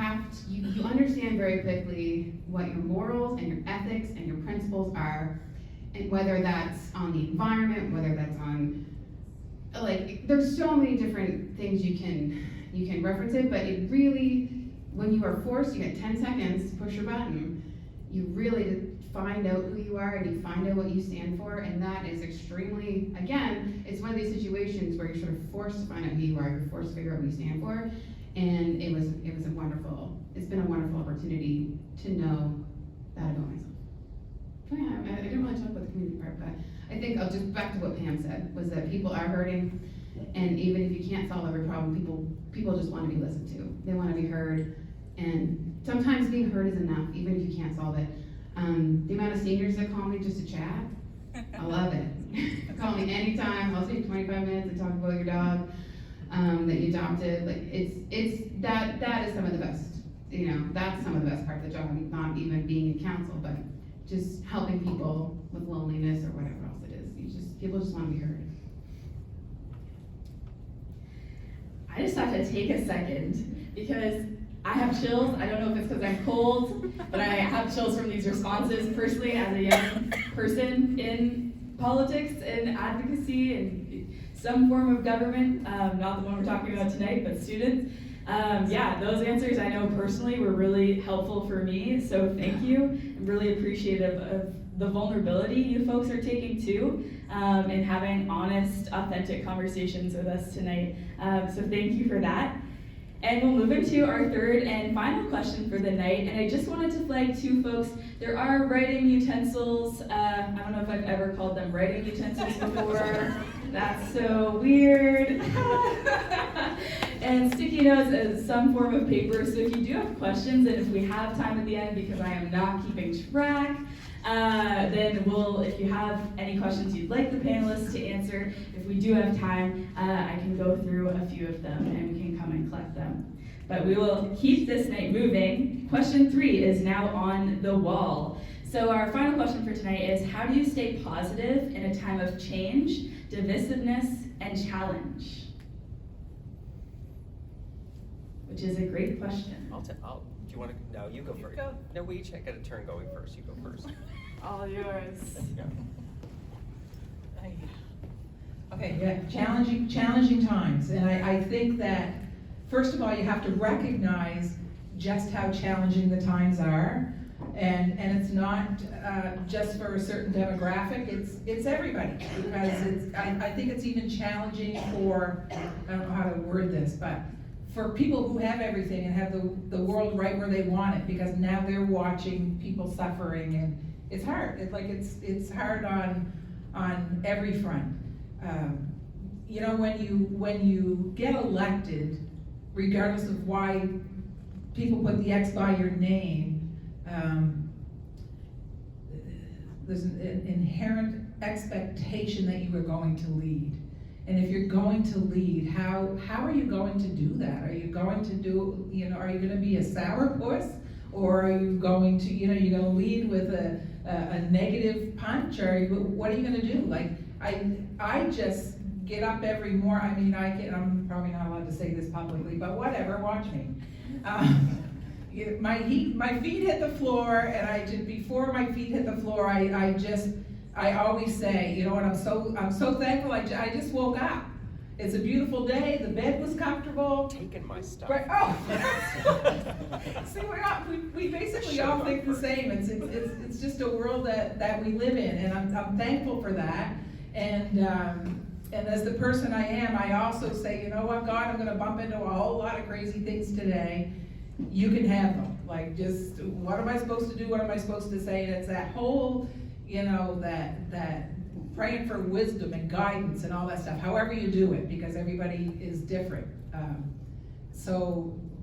A: understand very quickly what your morals and your ethics and your principles are, and whether that's on the environment, whether that's on, like, there's so many different things you can reference it, but it really, when you are forced, you get 10 seconds to push your button, you really find out who you are, and you find out what you stand for, and that is extremely, again, it's one of these situations where you're sort of forced to find out who you are, you're forced to figure out what you stand for, and it's been a wonderful opportunity to know that about myself. Oh yeah, I didn't really talk about the community part, but I think I'll just back to what Pam said, was that people are hurting, and even if you can't solve every problem, people just want to be listened to. They want to be heard, and sometimes being heard is enough, even if you can't solve it. The amount of seniors that call me just to chat, I love it. Call me anytime, I'll take 25 minutes and talk about your dog that you adopted. Like, that is some of the best, you know, that's some of the best part of the job, not even being in council, but just helping people with loneliness or whatever else it is. People just want to be heard.
D: I just have to take a second, because I have chills. I don't know if it's because I'm cold, but I have chills from these responses personally as a young person in politics and advocacy and some form of government, not the one we're talking about tonight, but students. Yeah, those answers I know personally were really helpful for me, so thank you. I'm really appreciative of the vulnerability you folks are taking too, and having honest, authentic conversations with us tonight. So thank you for that. And we'll move into our third and final question for the night. And I just wanted to flag two folks. There are writing utensils. I don't know if I've ever called them writing utensils before. That's so weird. And sticky notes as some form of paper. So if you do have questions, and if we have time at the end, because I am not keeping track, then if you have any questions you'd like the panelists to answer, if we do have time, I can go through a few of them and we can come and collect them. But we will keep this night moving. Question 3 is now on the wall. So our final question for tonight is, how do you stay positive in a time of change, divisiveness, and challenge? Which is a great question.
B: Do you want to? No, you go first.
G: Go.
B: No, we each get a turn going first. You go first.
G: All yours.
B: Yeah.
E: Okay, yeah, challenging times, and I think that, first of all, you have to recognize just how challenging the times are, and it's not just for a certain demographic, it's everybody, because I think it's even challenging for, I don't know how to word this, but for people who have everything and have the world right where they want it, because now they're watching people suffering, and it's hard. It's hard on every front. You know, when you get elected, regardless of why people put the X by your name, there's an inherent expectation that you are going to lead. And if you're going to lead, how are you going to do that? Are you going to are you going to be a sourpuss? Or are you going to, you're gonna lead with a negative punch, or what are you gonna do? Like, I just get up every morning, I'm probably not allowed to say this publicly, but whatever, watch me. My feet hit the floor, and before my feet hit the floor, I always say, you know what, I'm so thankful, I just woke up. It's a beautiful day, the bed was comfortable.
B: Taking my stuff.
E: Right, see, we basically all think the same. It's just a world that we live in, and I'm thankful for that. And as the person I am, I also say, you know what, God, I'm gonna bump into a whole lot of crazy things today. You can have them. Like, just, what am I supposed to do? What am I supposed to say? And it's that whole, that praying for wisdom and guidance and all that stuff, however you do it, because everybody is different.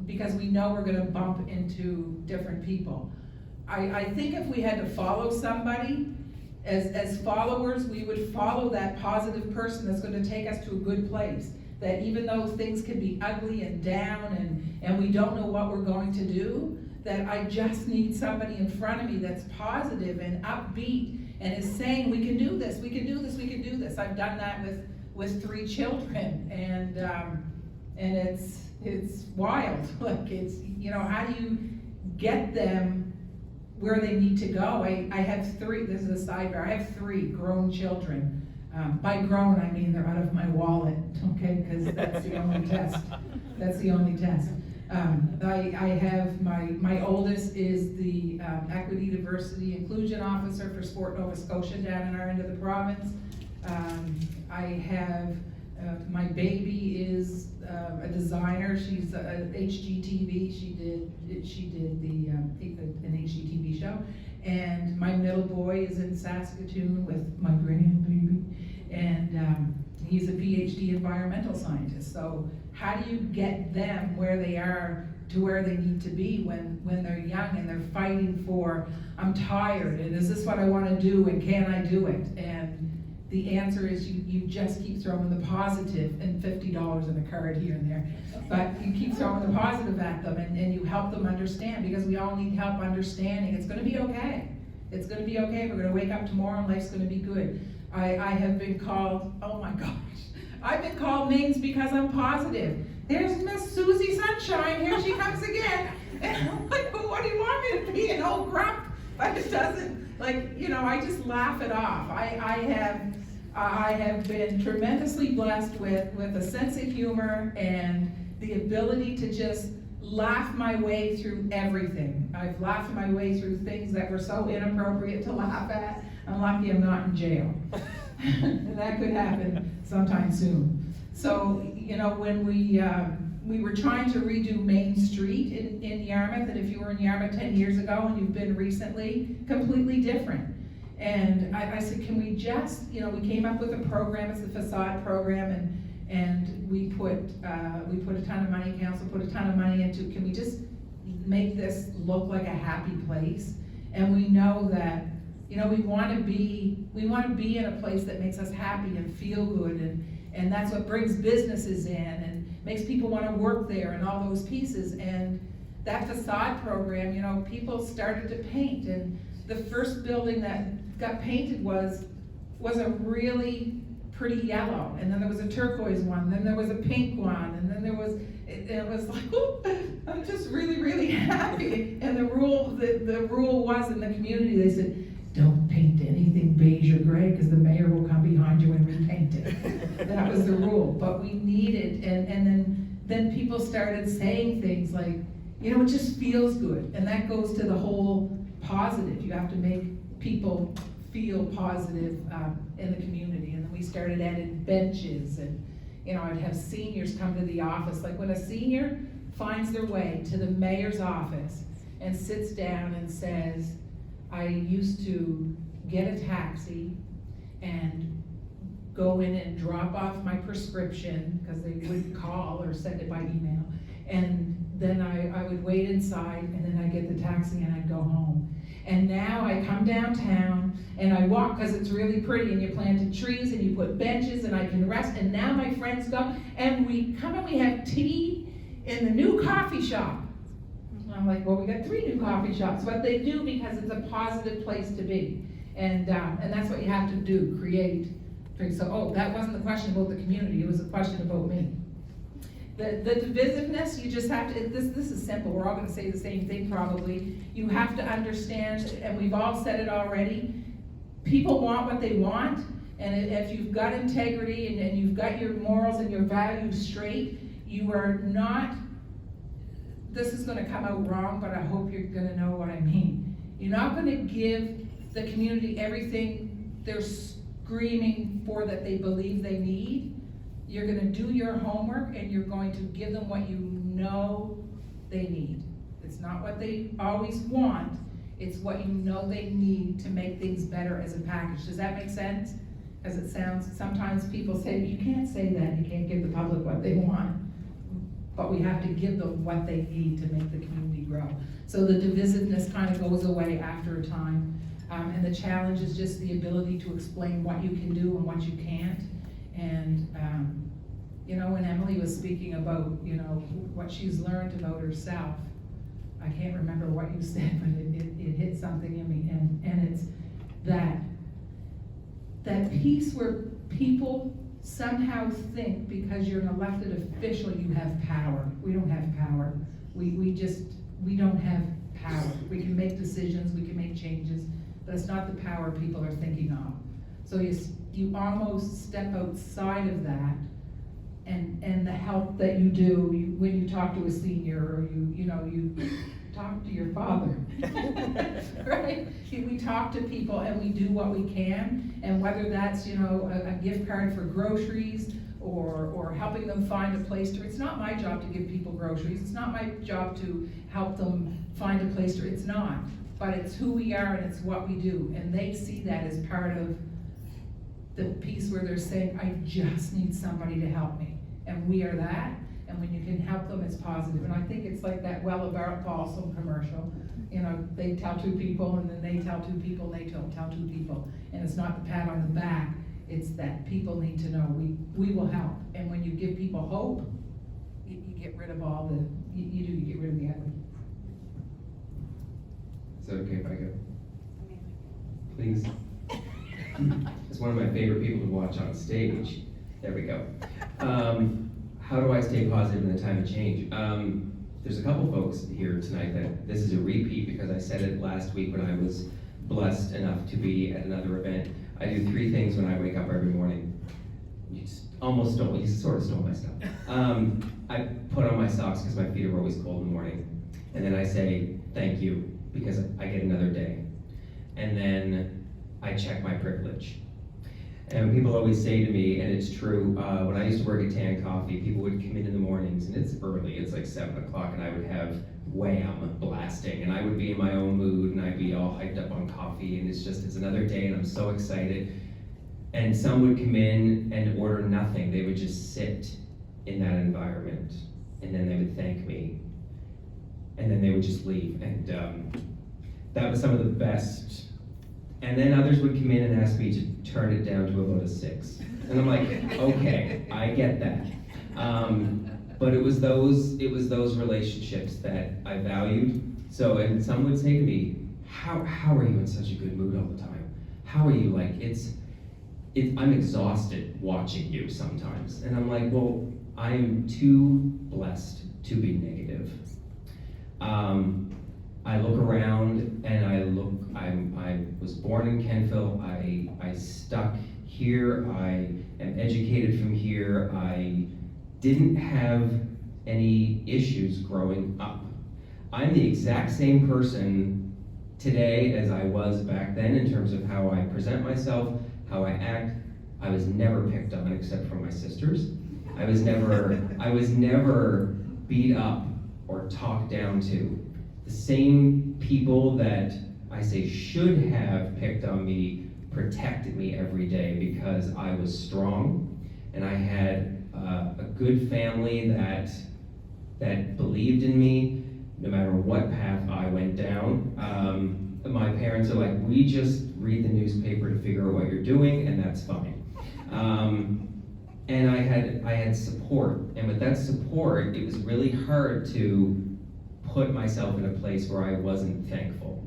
E: Because we know we're gonna bump into different people. I think if we had to follow somebody, as followers, we would follow that positive person that's gonna take us to a good place. That even though things can be ugly and down and we don't know what we're going to do, that I just need somebody in front of me that's positive and upbeat and is saying, we can do this, we can do this, we can do this. I've done that with 3 children, and it's wild. Like, it's, how do you get them where they need to go? I have 3, this is a sidebar, I have 3 grown children. By grown, I mean they're out of my wallet, okay, because that's the only test. That's the only test. I have, my oldest is the Equity, Diversity, Inclusion Officer for Sport Nova Scotia down in our end of the province. I have, my baby is a designer. She's a HGTV. She did the an HGTV show. And my middle boy is in Saskatoon with my grandbaby, and he's a PhD environmental scientist. So how do you get them where they are to where they need to be when they're young and they're fighting for, I'm tired, and is this what I want to do, and can I do it? And the answer is you just keep throwing the positive, and $50 in a card here and there, but you keep throwing the positive at them, and you help them understand, because we all need help understanding. It's going to be okay. It's going to be okay. We're going to wake up tomorrow and life's going to be good. I have been called, oh my gosh, I've been called names because I'm positive. There's Miss Susie Sunshine, here she comes again. And I'm like, well, what do you want me to be, an old grump? But it doesn't, I just laugh it off. I have been tremendously blessed with a sense of humor and the ability to just laugh my way through everything. I've laughed my way through things that were so inappropriate to laugh at. I'm lucky I'm not in jail. And that could happen sometime soon. So, when we were trying to redo Main Street in Yarmouth, and if you were in Yarmouth 10 years ago and you've been recently, completely different. And I said, can we just, we came up with a program, it's the facade program, and we put a ton of money, council put a ton of money into, can we just make this look like a happy place? And we know that, we want to be in a place that makes us happy and feel good, and that's what brings businesses in and makes people want to work there and all those pieces. And that facade program, people started to paint, and the first building that got painted was a really pretty yellow, and then there was a turquoise one, then there was a pink one, and then there was, it was like, whoop, I'm just really, really happy. And the rule was in the community, they said, don't paint anything beige or gray, because the mayor will come behind you and repaint it. That was the rule, but we needed, and then people started saying things like, it just feels good, and that goes to the whole positive. You have to make people feel positive in the community. And then we started adding benches, and I'd have seniors come to the office. Like, when a senior finds their way to the mayor's office and sits down and says, I used to get a taxi and go in and drop off my prescription, because they wouldn't call or send it by email, and then I would wait inside, and then I'd get the taxi and I'd go home. And now I come downtown and I walk, because it's really pretty, and you planted trees and you put benches and I can rest, and now my friends go and we come and we have tea in the new coffee shop. And I'm like, well, we got 3 new coffee shops, but they do because it's a positive place to be. And that's what you have to do, create. So, oh, that wasn't the question about the community, it was a question about me. The divisiveness, you just have to, this is simple, we're all gonna say the same thing probably. You have to understand, and we've all said it already, people want what they want, and if you've got integrity and you've got your morals and your values straight, you are not, this is gonna come out wrong, but I hope you're gonna know what I mean. You're not gonna give the community everything they're screaming for that they believe they need. You're gonna do your homework and you're going to give them what you know they need. It's not what they always want, it's what you know they need to make things better as a package. Does that make sense? As it sounds, sometimes people say, you can't say that, you can't give the public what they want. But we have to give them what they need to make the community grow. So the divisiveness kind of goes away after a time. And the challenge is just the ability to explain what you can do and what you can't. And, you know, when Emily was speaking about, you know, what she's learned about herself, I can't remember what you said, but it hit something in me. And it's that piece where people somehow think because you're an elected official you have power. We don't have power. We don't have power. We can make decisions, we can make changes, but it's not the power people are thinking of. So you almost step outside of that, and the help that you do when you talk to a senior, or you talk to your father, right? We talk to people and we do what we can, and whether that's a gift card for groceries or helping them find a place to. It's not my job to give people groceries. It's not my job to help them find a place to. It's not. But it's who we are and it's what we do. And they see that as part of the piece where they're saying, I just need somebody to help me. And we are that. And when you can help them, it's positive. And I think it's like that Wella Balsam commercial. They tell 2 people, and then they tell 2 people, and they tell 2 people. And it's not the pat on the back. It's that people need to know we will help. And when you give people hope, you get rid of all the, you get rid of the ugly.
F: Is that okay if I go? Please. It's one of my favorite people to watch on stage. There we go. How do I stay positive in the time of change? There's a couple folks here tonight that this is a repeat because I said it last week when I was blessed enough to be at another event. I do 3 things when I wake up every morning. You sort of stole my stuff. I put on my socks because my feet are always cold in the morning. And then I say, thank you, because I get another day. And then I check my privilege. And people always say to me, and it's true, when I used to work at Tan Coffee, people would come in the mornings, and it's early, it's like 7 o'clock, and I would have Wham blasting, and I would be in my own mood, and I'd be all hyped up on coffee, and it's another day, and I'm so excited. And some would come in and order nothing. They would just sit in that environment, and then they would thank me, and then they would just leave. And that was some of the best. And then others would come in and ask me to turn it down to about a 6. And I'm like, okay, I get that. But it was those relationships that I valued. So, and some would say to me, how are you in such a good mood all the time? How are you like, I'm exhausted watching you sometimes. And I'm like, well, I am too blessed to be negative. I look around and I was born in Kentville, I stuck here, I am educated from here, I didn't have any issues growing up. I'm the exact same person today as I was back then in terms of how I present myself, how I act. I was never picked on except for my sisters. I was never beat up or talked down to. The same people that I say should have picked on me protected me every day because I was strong and I had a good family that believed in me no matter what path I went down. My parents are like, we just read the newspaper to figure out what you're doing, and that's fine. And I had support, and with that support, it was really hard to put myself in a place where I wasn't thankful.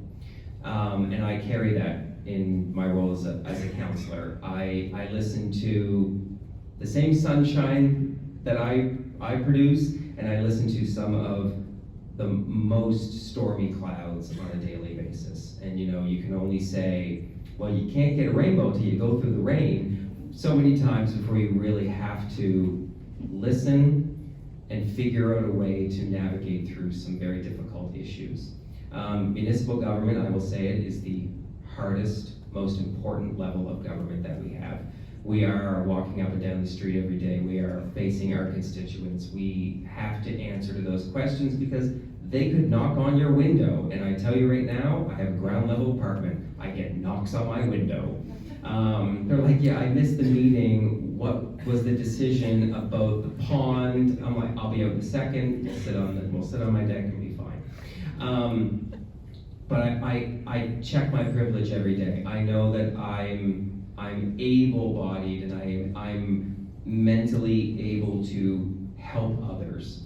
F: And I carry that in my role as a counselor. I listen to the same sunshine that I produce, and I listen to some of the most stormy clouds on a daily basis. And you know, you can only say, well, you can't get a rainbow till you go through the rain so many times before you really have to listen and figure out a way to navigate through some very difficult issues. Municipal government, I will say it, is the hardest, most important level of government that we have. We are walking up and down the street every day. We are facing our constituents. We have to answer to those questions because they could knock on your window. And I tell you right now, I have a ground level apartment. I get knocks on my window. They're like, yeah, I missed the meeting. What was the decision about the pond? I'm like, I'll be out in a second. We'll sit on my deck and be fine. But I check my privilege every day. I know that I'm able-bodied and I'm mentally able to help others,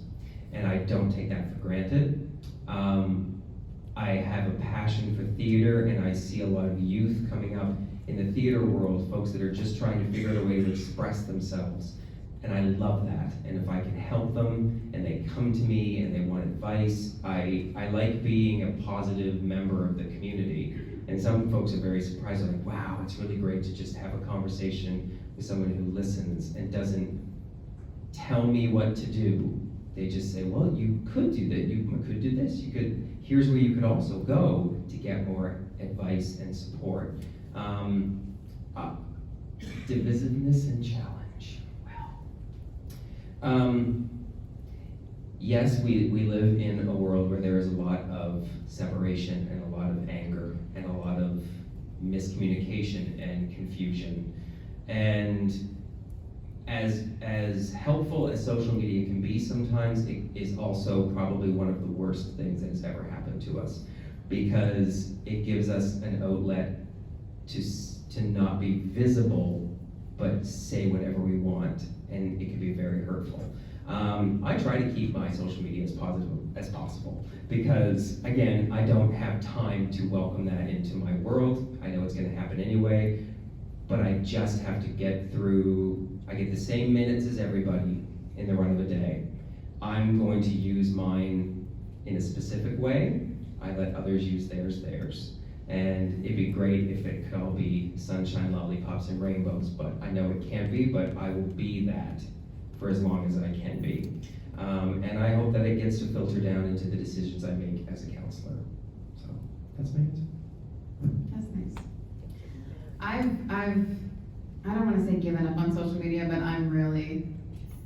F: and I don't take that for granted. I have a passion for theater, and I see a lot of youth coming up in the theater world, folks that are just trying to figure out a way to express themselves, and I love that. And if I can help them, and they come to me and they want advice, I like being a positive member of the community. And some folks are very surprised, they're like, wow, it's really great to just have a conversation with someone who listens and doesn't tell me what to do. They just say, well, you could do that, you could do this, here's where you could also go to get more advice and support. Divisiveness and challenge, well. Yes, we live in a world where there is a lot of separation and a lot of anger and a lot of miscommunication and confusion. And as helpful as social media can be sometimes, it is also probably one of the worst things that has ever happened to us, because it gives us an outlet to not be visible, but say whatever we want, and it can be very hurtful. I try to keep my social media as positive as possible because, again, I don't have time to welcome that into my world. I know it's going to happen anyway, but I just have to get through. I get the same minutes as everybody in the run of a day. I'm going to use mine in a specific way. I let others use theirs. And it'd be great if it could all be sunshine, lollipops, and rainbows, but I know it can't be, but I will be that for as long as I can be. And I hope that it gets to filter down into the decisions I make as a counselor. So that's my answer.
A: That's nice. I don't want to say given up on social media, but I'm really,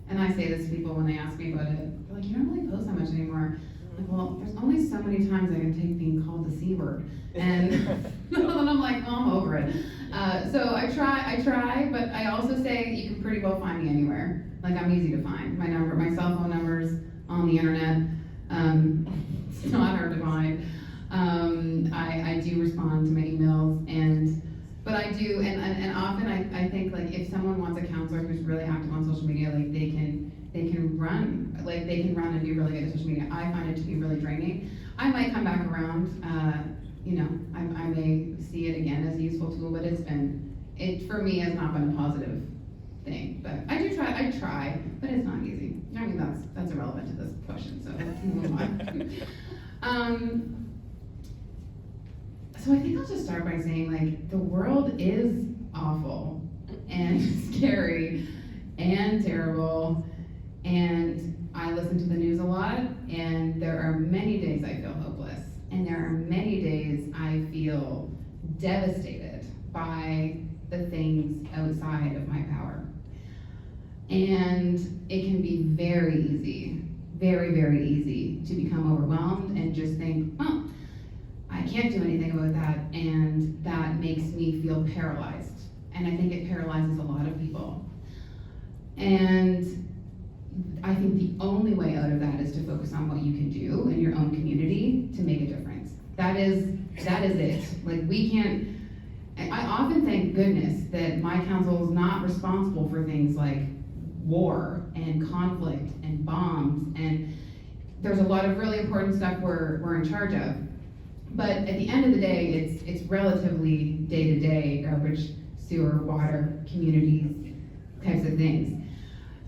A: and I say this to people when they ask me about it, they're like, you don't really post that much anymore. I'm like, well, there's only so many times I can take being called the C word. And then I'm like, oh, I'm over it. So I try, but I also say you can pretty well find me anywhere. Like, I'm easy to find. My cell phone number's on the internet. It's not hard to find. I do respond to my emails, but I do, and often I think, like, if someone wants a counselor who's really active on social media, like, they can run and be really good at social media. I find it to be really draining. I might come back around, I may see it again as a useful tool, but it for me has not been a positive thing. But I try, but it's not easy. I mean, that's irrelevant to this question, so let's move on. So I think I'll just start by saying, like, the world is awful and scary and terrible, and I listen to the news a lot, and there are many days I feel hopeless, and there are many days I feel devastated by the things outside of my power. And it can be very easy, very, very easy to become overwhelmed and just think, oh, I can't do anything about that, and that makes me feel paralyzed. And I think it paralyzes a lot of people. And I think the only way out of that is to focus on what you can do in your own community to make a difference. That is it. Like, we can't, I often thank goodness that my council is not responsible for things like war and conflict and bombs, and there's a lot of really important stuff we're in charge of. But at the end of the day, it's relatively day-to-day garbage, sewer, water, communities, types of things.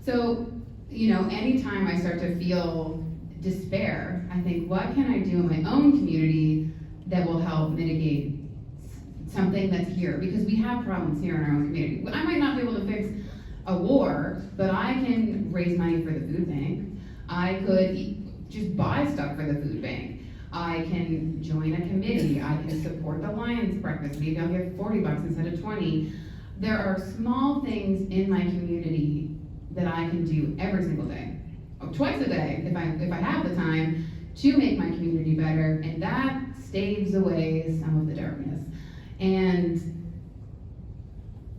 A: So, you know, anytime I start to feel despair, I think, what can I do in my own community that will help mitigate something that's here? Because we have problems here in our own community. I might not be able to fix a war, but I can raise money for the food bank. I could just buy stuff for the food bank. I can join a committee. I can support the Lions breakfast. Maybe I'll give $40 instead of 20. There are small things in my community that I can do every single day, or twice a day if I have the time, to make my community better, and that staves away some of the darkness. And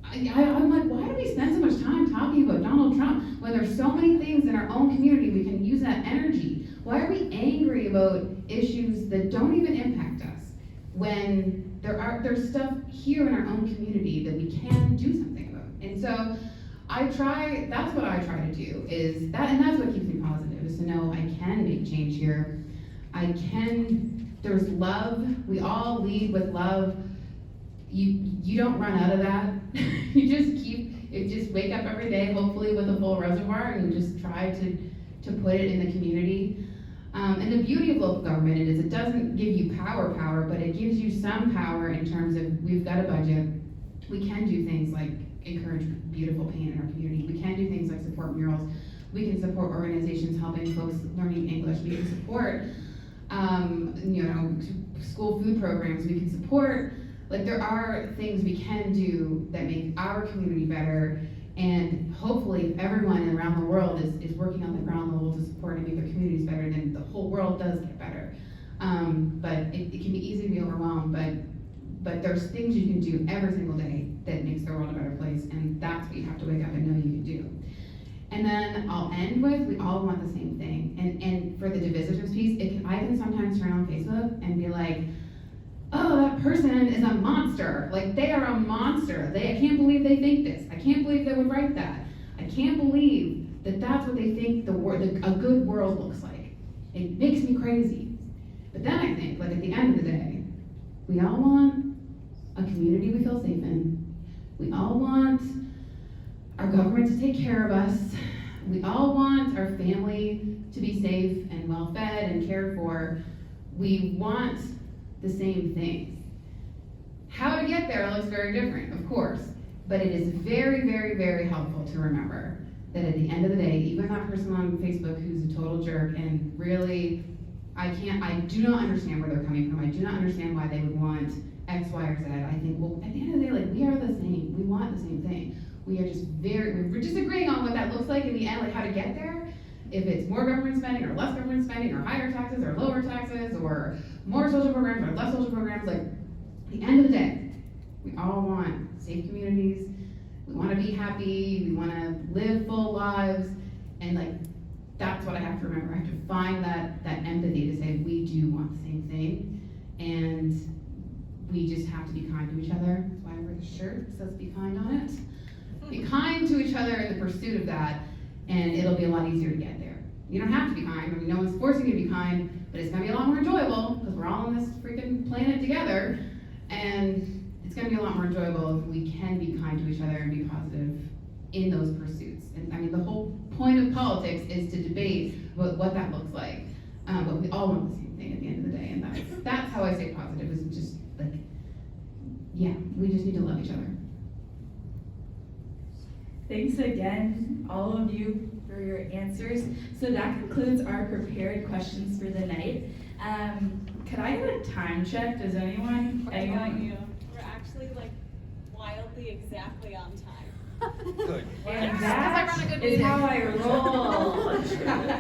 A: I'm like, why do we spend so much time talking about Donald Trump when there's so many things in our own community we can use that energy? Why are we angry about issues that don't even impact us when there's stuff here in our own community that we can do something about? And so that's what I try to do, is that, and that's what keeps me positive, is to know I can make change here. There's love, we all lead with love. You don't run out of that. You just wake up every day, hopefully with a full reservoir, and you just try to put it in the community. And the beauty of local government is it doesn't give you power, but it gives you some power in terms of, we've got a budget. We can do things like encourage beautiful paint in our community. We can do things like support murals. We can support organizations helping folks learning English. We can support, school food programs. We can support, there are things we can do that make our community better. And hopefully, if everyone around the world is working on the ground level to support and make their communities better, then the whole world does get better. But it can be easy to be overwhelmed, but there's things you can do every single day that makes the world a better place, and that's what you have to wake up and know you can do. And then I'll end with, we all want the same thing. And for the divisiveness piece, I can sometimes turn on Facebook and be like, oh, that person is a monster. Like, they are a monster. I can't believe they think this. I can't believe they would write that. I can't believe that that's what they think a good world looks like. It makes me crazy. But then I think, at the end of the day, we all want a community we feel safe in. We all want our government to take care of us. We all want our family to be safe and well fed and cared for. We want the same things. How to get there looks very different, of course, but it is very, very, very helpful to remember that at the end of the day, even that person on Facebook who's a total jerk and really, I do not understand where they're coming from. I do not understand why they would want X, Y, or Z. I think, well, at the end of the day, we are the same. We want the same thing. We're just agreeing on what that looks like in the end, how to get there. If it's more government spending or less government spending or higher taxes or lower taxes or more social programs or less social programs, at the end of the day, we all want safe communities. We want to be happy. We want to live full lives. And that's what I have to remember. I have to find that empathy to say we do want the same thing. And we just have to be kind to each other. That's why I wear the shirt that says be kind on it. Be kind to each other in the pursuit of that, and it'll be a lot easier to get there. You don't have to be kind. No one's forcing you to be kind, but it's going to be a lot more enjoyable because we're all on this freaking planet together, and it's going to be a lot more enjoyable if we can be kind to each other and be positive in those pursuits. And the whole point of politics is to debate about what that looks like, but we all want the same thing at the end of the day, and that's how I stay positive. Is just we just need to love each other.
D: Thanks again, all of you, for your answers. So that concludes our prepared questions for the night. Could I do a time check? Does anyone?
G: I got you. We're actually wildly exactly on time.
B: Good.
D: And that is how I roll.